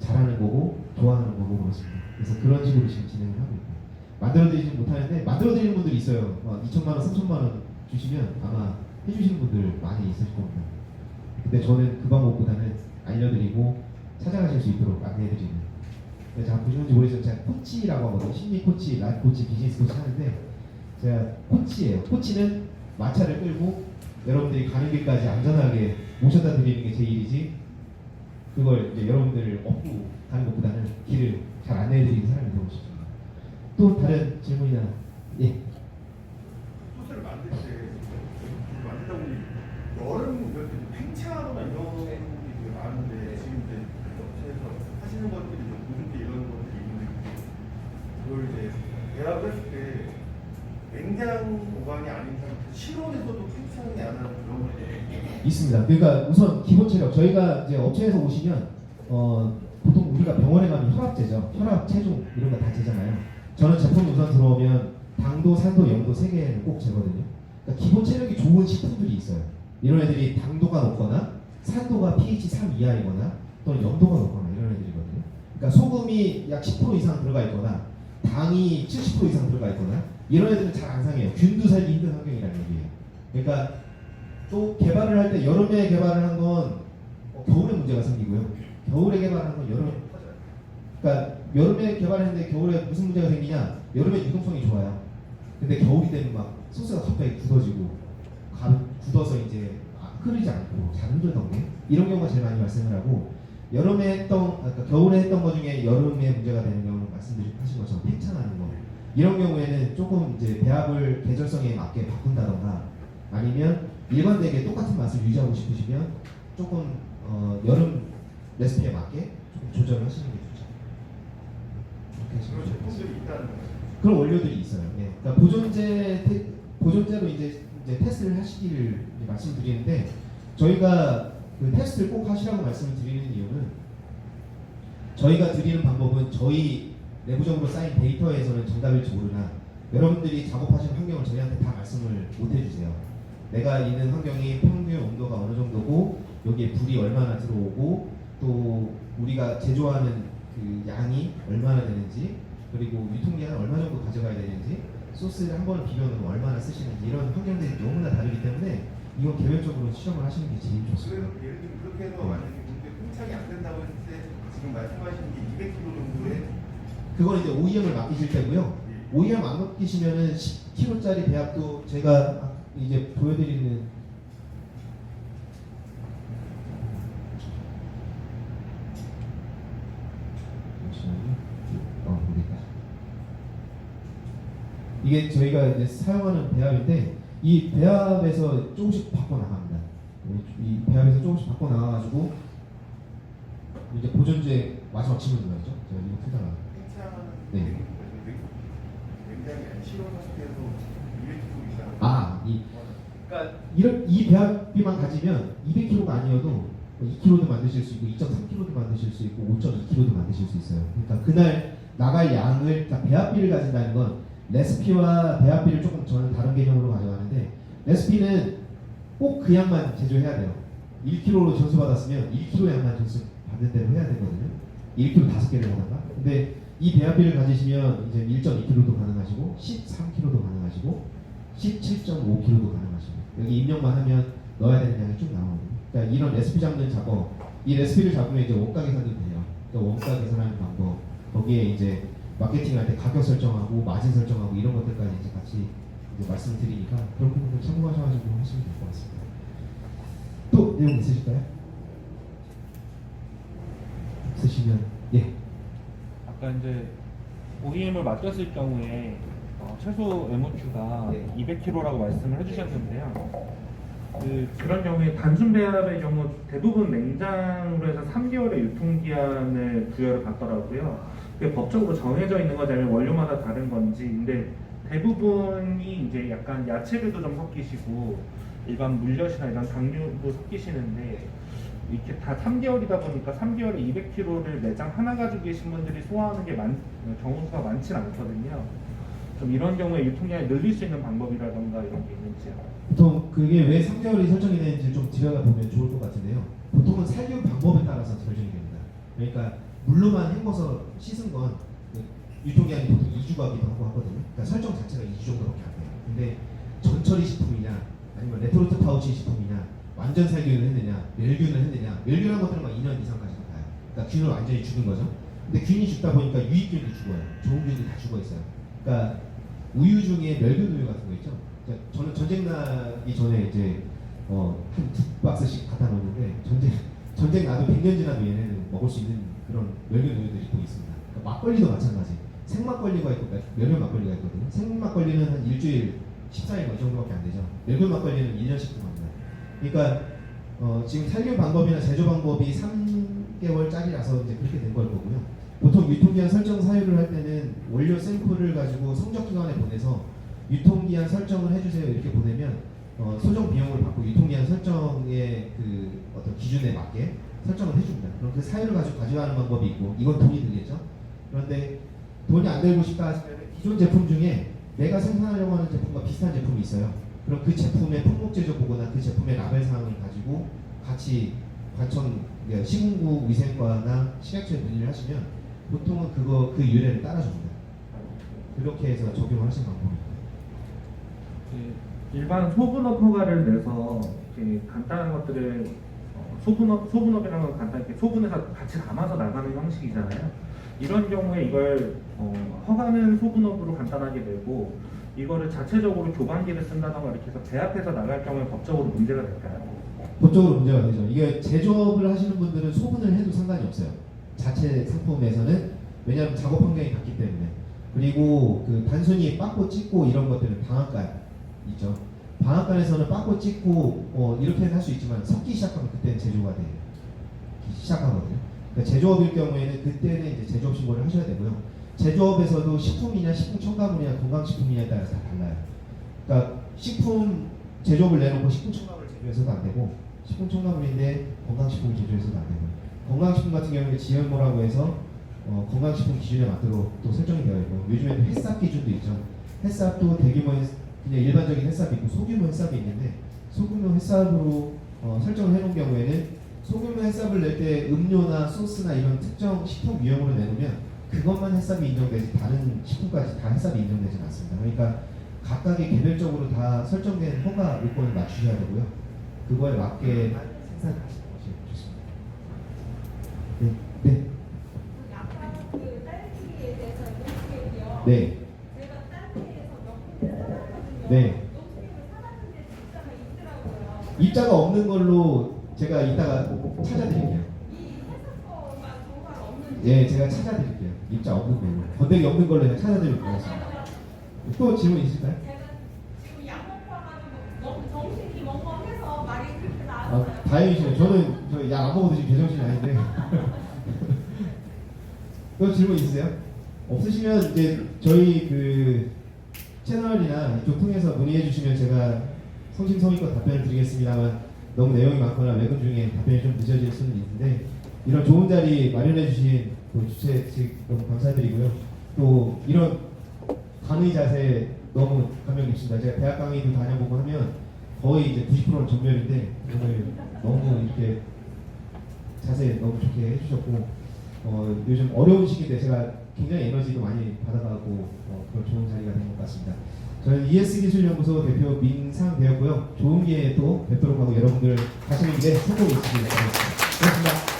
잘하는 거고 좋아하는 거고 그렇습니다. 그래서 그런 식으로 지금 진행을 하고 있고 만들어드리지 못하는데 만들어드리는 분들이 있어요. 2천만 원, 3천만 원 주시면 아마 해주시는 분들 많이 있으실 겁니다. 근데 저는 그 방법보다는 알려드리고 찾아가실 수 있도록 안내해드리는. 제가 보시는지 모르겠지만 제가 코치라고 하거든요. 심리 코치, 라이프 코치, 비즈니스 코치 하는데 제가 코치예요. 코치는 마차를 끌고 여러분들이 가는 길까지 안전하게 모셔다 드리는 게 제 일이지 그걸 이제 여러분들을 업고 가는 것보다는 길을 잘 안내해드리는 사람이 되고 싶습니다. 또 다른 질문이나 예. 소스를 만들 때 만들다 보니 여름 이럴 때 팽창하거나 이런 부분이 되게 많은데 지금 이제 업체에서 하시는 것들이 이제 보증제 이런 것들이 있는데 그걸 이제 배합을 했을 때 냉장 보관이 아닌 상태 실온에서도 팽창이 안 하는 그런 것들이 있습니다. 그러니까 우선 기본 체력 저희가 이제 업체에서 오시면 보통 우리가 병원에 가면 혈압재죠. 혈압, 체중 이런 거 다 재잖아요. 저는 제품이 우선 들어오면 당도, 산도, 염도 3개를 꼭 재거든요. 그러니까 기본 체력이 좋은 식품들이 있어요. 이런 애들이 당도가 높거나 산도가 pH 3 이하이거나 또는 염도가 높거나 이런 애들이거든요. 그러니까 소금이 약 10% 이상 들어가 있거나 당이 70% 이상 들어가 있거나 이런 애들은 잘 안 상해요. 균도 살기 힘든 환경이라는 얘기예요. 그러니까 또 개발을 할 때 여름에 개발을 한 건 겨울에 문제가 생기고요. 겨울에 개발한 건 여름에 퍼져요. 그러니까 여름에 개발했는데 겨울에 무슨 문제가 생기냐? 여름에 유동성이 좋아요. 근데 겨울이 되면 막 소스가 갑자기 굳어지고 굳어서 이제 흐르지 않고 잘 흔들던 게 이런 경우가 제일 많이 발생을 하고 여름에 했던 그러니까 겨울에 했던 것 중에 여름에 문제가 되는 경우는 말씀하신 것처럼 팽창하는 거 이런 경우에는 조금 이제 배합을 계절성에 맞게 바꾼다던가 아니면 일반되게 똑같은 맛을 유지하고 싶으시면 조금 여름 레시피에 맞게 조금 조절을 하시는 게 좋죠. 그런 제품들이 있다는 거예요. 그런 원료들이 있어요. 예. 그러니까 보존제로 이제 테스트를 하시기를 말씀드리는데 저희가 그 테스트를 꼭 하시라고 말씀을 드리는 이유는 저희가 드리는 방법은 저희 내부적으로 쌓인 데이터에서는 정답일지 모르나 여러분들이 작업하시는 환경을 저희한테 다 말씀을 못 해주세요. 내가 있는 환경이 평균 온도가 어느 정도고 여기에 불이 얼마나 들어오고 또 우리가 제조하는 그 양이 얼마나 되는지 그리고 유통기한을 얼마 정도 가져가야 되는지 소스를 한 번을 비벼놓으면 얼마나 쓰시는지 이런 환경들이 너무나 다르기 때문에 이건 개별적으로 실험을 하시는 게 제일 좋습니다. 예를 들면 그렇게 해서 만약에 근데 팽창이 안 된다고 했을 때 지금 말씀하신 게 200kg 정도의 그건 이제 OEM을 맡기실 때고요. OEM 안 맡기시면은 10kg짜리 배합도 제가 이제 보여드리는 모르겠다. 이게 저희가 이제 사용하는 배합인데 이 배합에서 조금씩 바꿔 나갑니다. 이 배합에서 조금씩 바꿔 나가가지고 이제 보존제 마지막 질문 들어가죠. 제가 이거 풀다가 팽창하는 네. 굉장히 안 실험 상태에서 200kg 이상. 그러니까 이런 이 배합비만 가지면 200kg가 아니어도 2kg도 만드실 수 있고 2.3kg도 만드실 수 있고 5.2kg도 만드실 수 있어요. 그러니까 그날 나갈 양을 그러니까 배합비를 가진다는 건 레시피와 배합비를 조금 저는 다른 개념으로 가져가는데 레시피는 꼭 그 양만 제조해야 돼요. 1kg로 전수 받았으면 1kg 양만 전수 받는 대로 해야 되거든요. 1kg 5개를 하다가. 근데 이 배합비를 가지시면 이제 1.2kg도 가능하시고 13kg도 가능하시고 17.5kg도 가능하시고 여기 입력만 하면 넣어야 되는 양이 쭉 나오거든요. 그러니까 이런 레시피 잡는 작업, 이 레시피를 잡으면 이제 원가 계산도 돼요. 그러니까 원가 계산하는 방법, 거기에 이제 마케팅할 때 가격 설정하고 마진 설정하고 이런 것들까지 이제 같이 이제 말씀드리니까 그런 부분을 참고하셔가지고 하시면 될 것 같습니다. 또 내용 있으실까요? 있으시면 예. 아까 이제 OEM을 맡겼을 경우에 최소 MOQ가 네. 200kg라고 말씀을 해주셨는데요. 그런 경우에 단순 배합의 경우 대부분 냉장으로 해서 3개월의 유통기한을 부여를 받더라고요. 그게 법적으로 정해져 있는 건지 아니면 원료마다 다른 건지. 근데 대부분이 이제 약간 야채류도 좀 섞이시고 일반 물엿이나 이런 당류도 섞이시는데 이렇게 다 3개월이다 보니까 3개월에 200kg를 매장 하나 가지고 계신 분들이 소화하는 게 경우수가 많진 않거든요. 좀 이런 경우에 유통량을 늘릴 수 있는 방법이라던가 이런 게 있는지요? 보통 그게 왜 3개월이 설정이 되는지 좀 들여다보면 좋을 것 같은데요. 보통은 살균 방법에 따라서 설정이 됩니다. 그러니까 물로만 헹궈서 씻은 건 유통기한이 보통 2주가기도 하고 하거든요. 그러니까 설정 자체가 2주 정도밖에 안 돼요. 근데 전처리 식품이냐 아니면 레토르트 파우치 식품이냐 완전 살균을 했느냐 멸균을 했느냐 멸균한 것들은 막 2년 이상까지도 가요. 그러니까 균을 완전히 죽인 거죠. 근데 균이 죽다 보니까 유익균도 죽어요. 좋은 균이 다 죽어 있어요. 그러니까 우유 중에 멸균 우유 같은 거 있죠. 저는 전쟁 나기 전에 이제 한 2박스씩 갖다 놓는데 전쟁 나도 100년 지나도 얘네는 먹을 수 있는 그런 멸균 우유들이 또 있습니다. 그러니까 막걸리도 마찬가지. 생막걸리가 있고 멸균 막걸리가 있거든요. 생막걸리는 한 일주일 14일 뭐 이 정도밖에 안 되죠. 멸균 막걸리는 1년씩 들어갑니다. 그러니까 지금 살균 방법이나 제조 방법이 3개월짜리라서 이제 그렇게 된 걸 거고요. 보통 유통기한 설정 사유를 할 때는 원료 샘플을 가지고 성적기관에 보내서 유통기한 설정을 해주세요 이렇게 보내면 소정 비용을 받고 유통기한 설정의 그 어떤 기준에 맞게 설정을 해줍니다. 그럼 그 사유를 가지고 가져가는 방법이 있고 이건 돈이 들겠죠. 그런데 돈이 안 들고 싶다 하시면 기존 제품 중에 내가 생산하려고 하는 제품과 비슷한 제품이 있어요. 그럼 그 제품의 품목 제조 보고나 그 제품의 라벨 사항을 가지고 같이 시군구 위생과나 식약처에 문의를 하시면 보통은 그 유래를 따라줍니다. 그렇게 해서 적용을 하시는 방법입니다. 일반 소분업 허가를 내서 이렇게 간단한 것들을 소분업이라는 건 간단하게 소분해서 같이 담아서 나가는 형식이잖아요. 이런 경우에 이걸 허가는 소분업으로 간단하게 내고 이거를 자체적으로 교반기를 쓴다던가 이렇게 해서 배합해서 나갈 경우에 법적으로 문제가 될까요? 법적으로 문제가 되죠. 이게 제조업을 하시는 분들은 소분을 해도 상관이 없어요. 자체 상품에서는 왜냐하면 작업 환경이 같기 때문에. 그리고 그 단순히 빠꾸 찍고 이런 것들은 방앗간 있죠. 방앗간에서는 빠꾸 찍고 이렇게 할 수 있지만 섞기 시작하면 그때는 제조가 되기 시작하거든요. 그러니까 제조업일 경우에는 그때는 이제 제조업 신고를 하셔야 되고요. 제조업에서도 식품이냐 식품 첨가물이냐 건강식품이냐에 따라서 다 달라요. 그러니까 식품 제조업을 내놓고 식품 첨가물을 제조해서도 안 되고 식품 첨가물인데 건강식품을 제조해서도 안 되고 건강식품 같은 경우는 GMO라고 해서 건강식품 기준에 맞도록 또 설정이 되어 있고 요즘에는 햇삽 기준도 있죠. 햇삽도 대규모 그냥 일반적인 햇삽이 있고 소규모 햇삽이 있는데 소규모 햇삽으로 설정을 해놓은 경우에는 소규모 햇삽을 낼 때 음료나 소스나 이런 특정 식품 유형으로 내놓으면 그것만 햇삽이 인정되지 다른 식품까지 다 햇삽이 인정되지는 않습니다. 그러니까 각각의 개별적으로 다 설정된 허가 요건을 맞추셔야 되고요. 그거에 맞게 생산하시는 것이 좋습니다. 네. 아까 그 딸기에 대해서 네. 제가 딴 데에서 몇 군데 찾았거든요. 네. 노트북을 찾았는데 입자가 있더라고요. 입자가 없는 걸로 제가 이따가 찾아드릴게요. 이 해석서가 정말 없는지. 예, 제가 찾아드릴게요. 입자 없는 걸로. 건더기 없는 걸로 제가 찾아드리고 있습니다. 또 질문 있을까요? 제가 지금 약 먹고 와가지고 너무 정신이 멍멍해서 말이 그렇게 아, 나왔어요. 다행이시네요. 저는 약 안 먹어도 지금 제정신이 아닌데. 또 질문 있으세요? 없으시면 이제 저희 그 채널이나 이쪽 통해서 문의해 주시면 제가 성심성의껏 답변을 드리겠습니다만 너무 내용이 많거나 외근 중에 답변이 좀 늦어질 수는 있는데 이런 좋은 자리 마련해 주신 또 주최 측 너무 감사드리고요. 또 이런 강의 자세 너무 감명 깊습니다. 제가 대학 강의도 다녀보고 하면 거의 이제 90%는 전멸인데 오늘 너무 이렇게 자세 너무 좋게 해주셨고 요즘 어려운 시기인데 제가 굉장히 에너지도 많이 받아가고 그런 좋은 자리가 된 것 같습니다. 저는 ES기술연구소 대표 민상되었고요. 좋은 기회에 또 뵙도록 하고 여러분들 가시는 길에 성공 있으시길 바라겠습니다. 고맙습니다.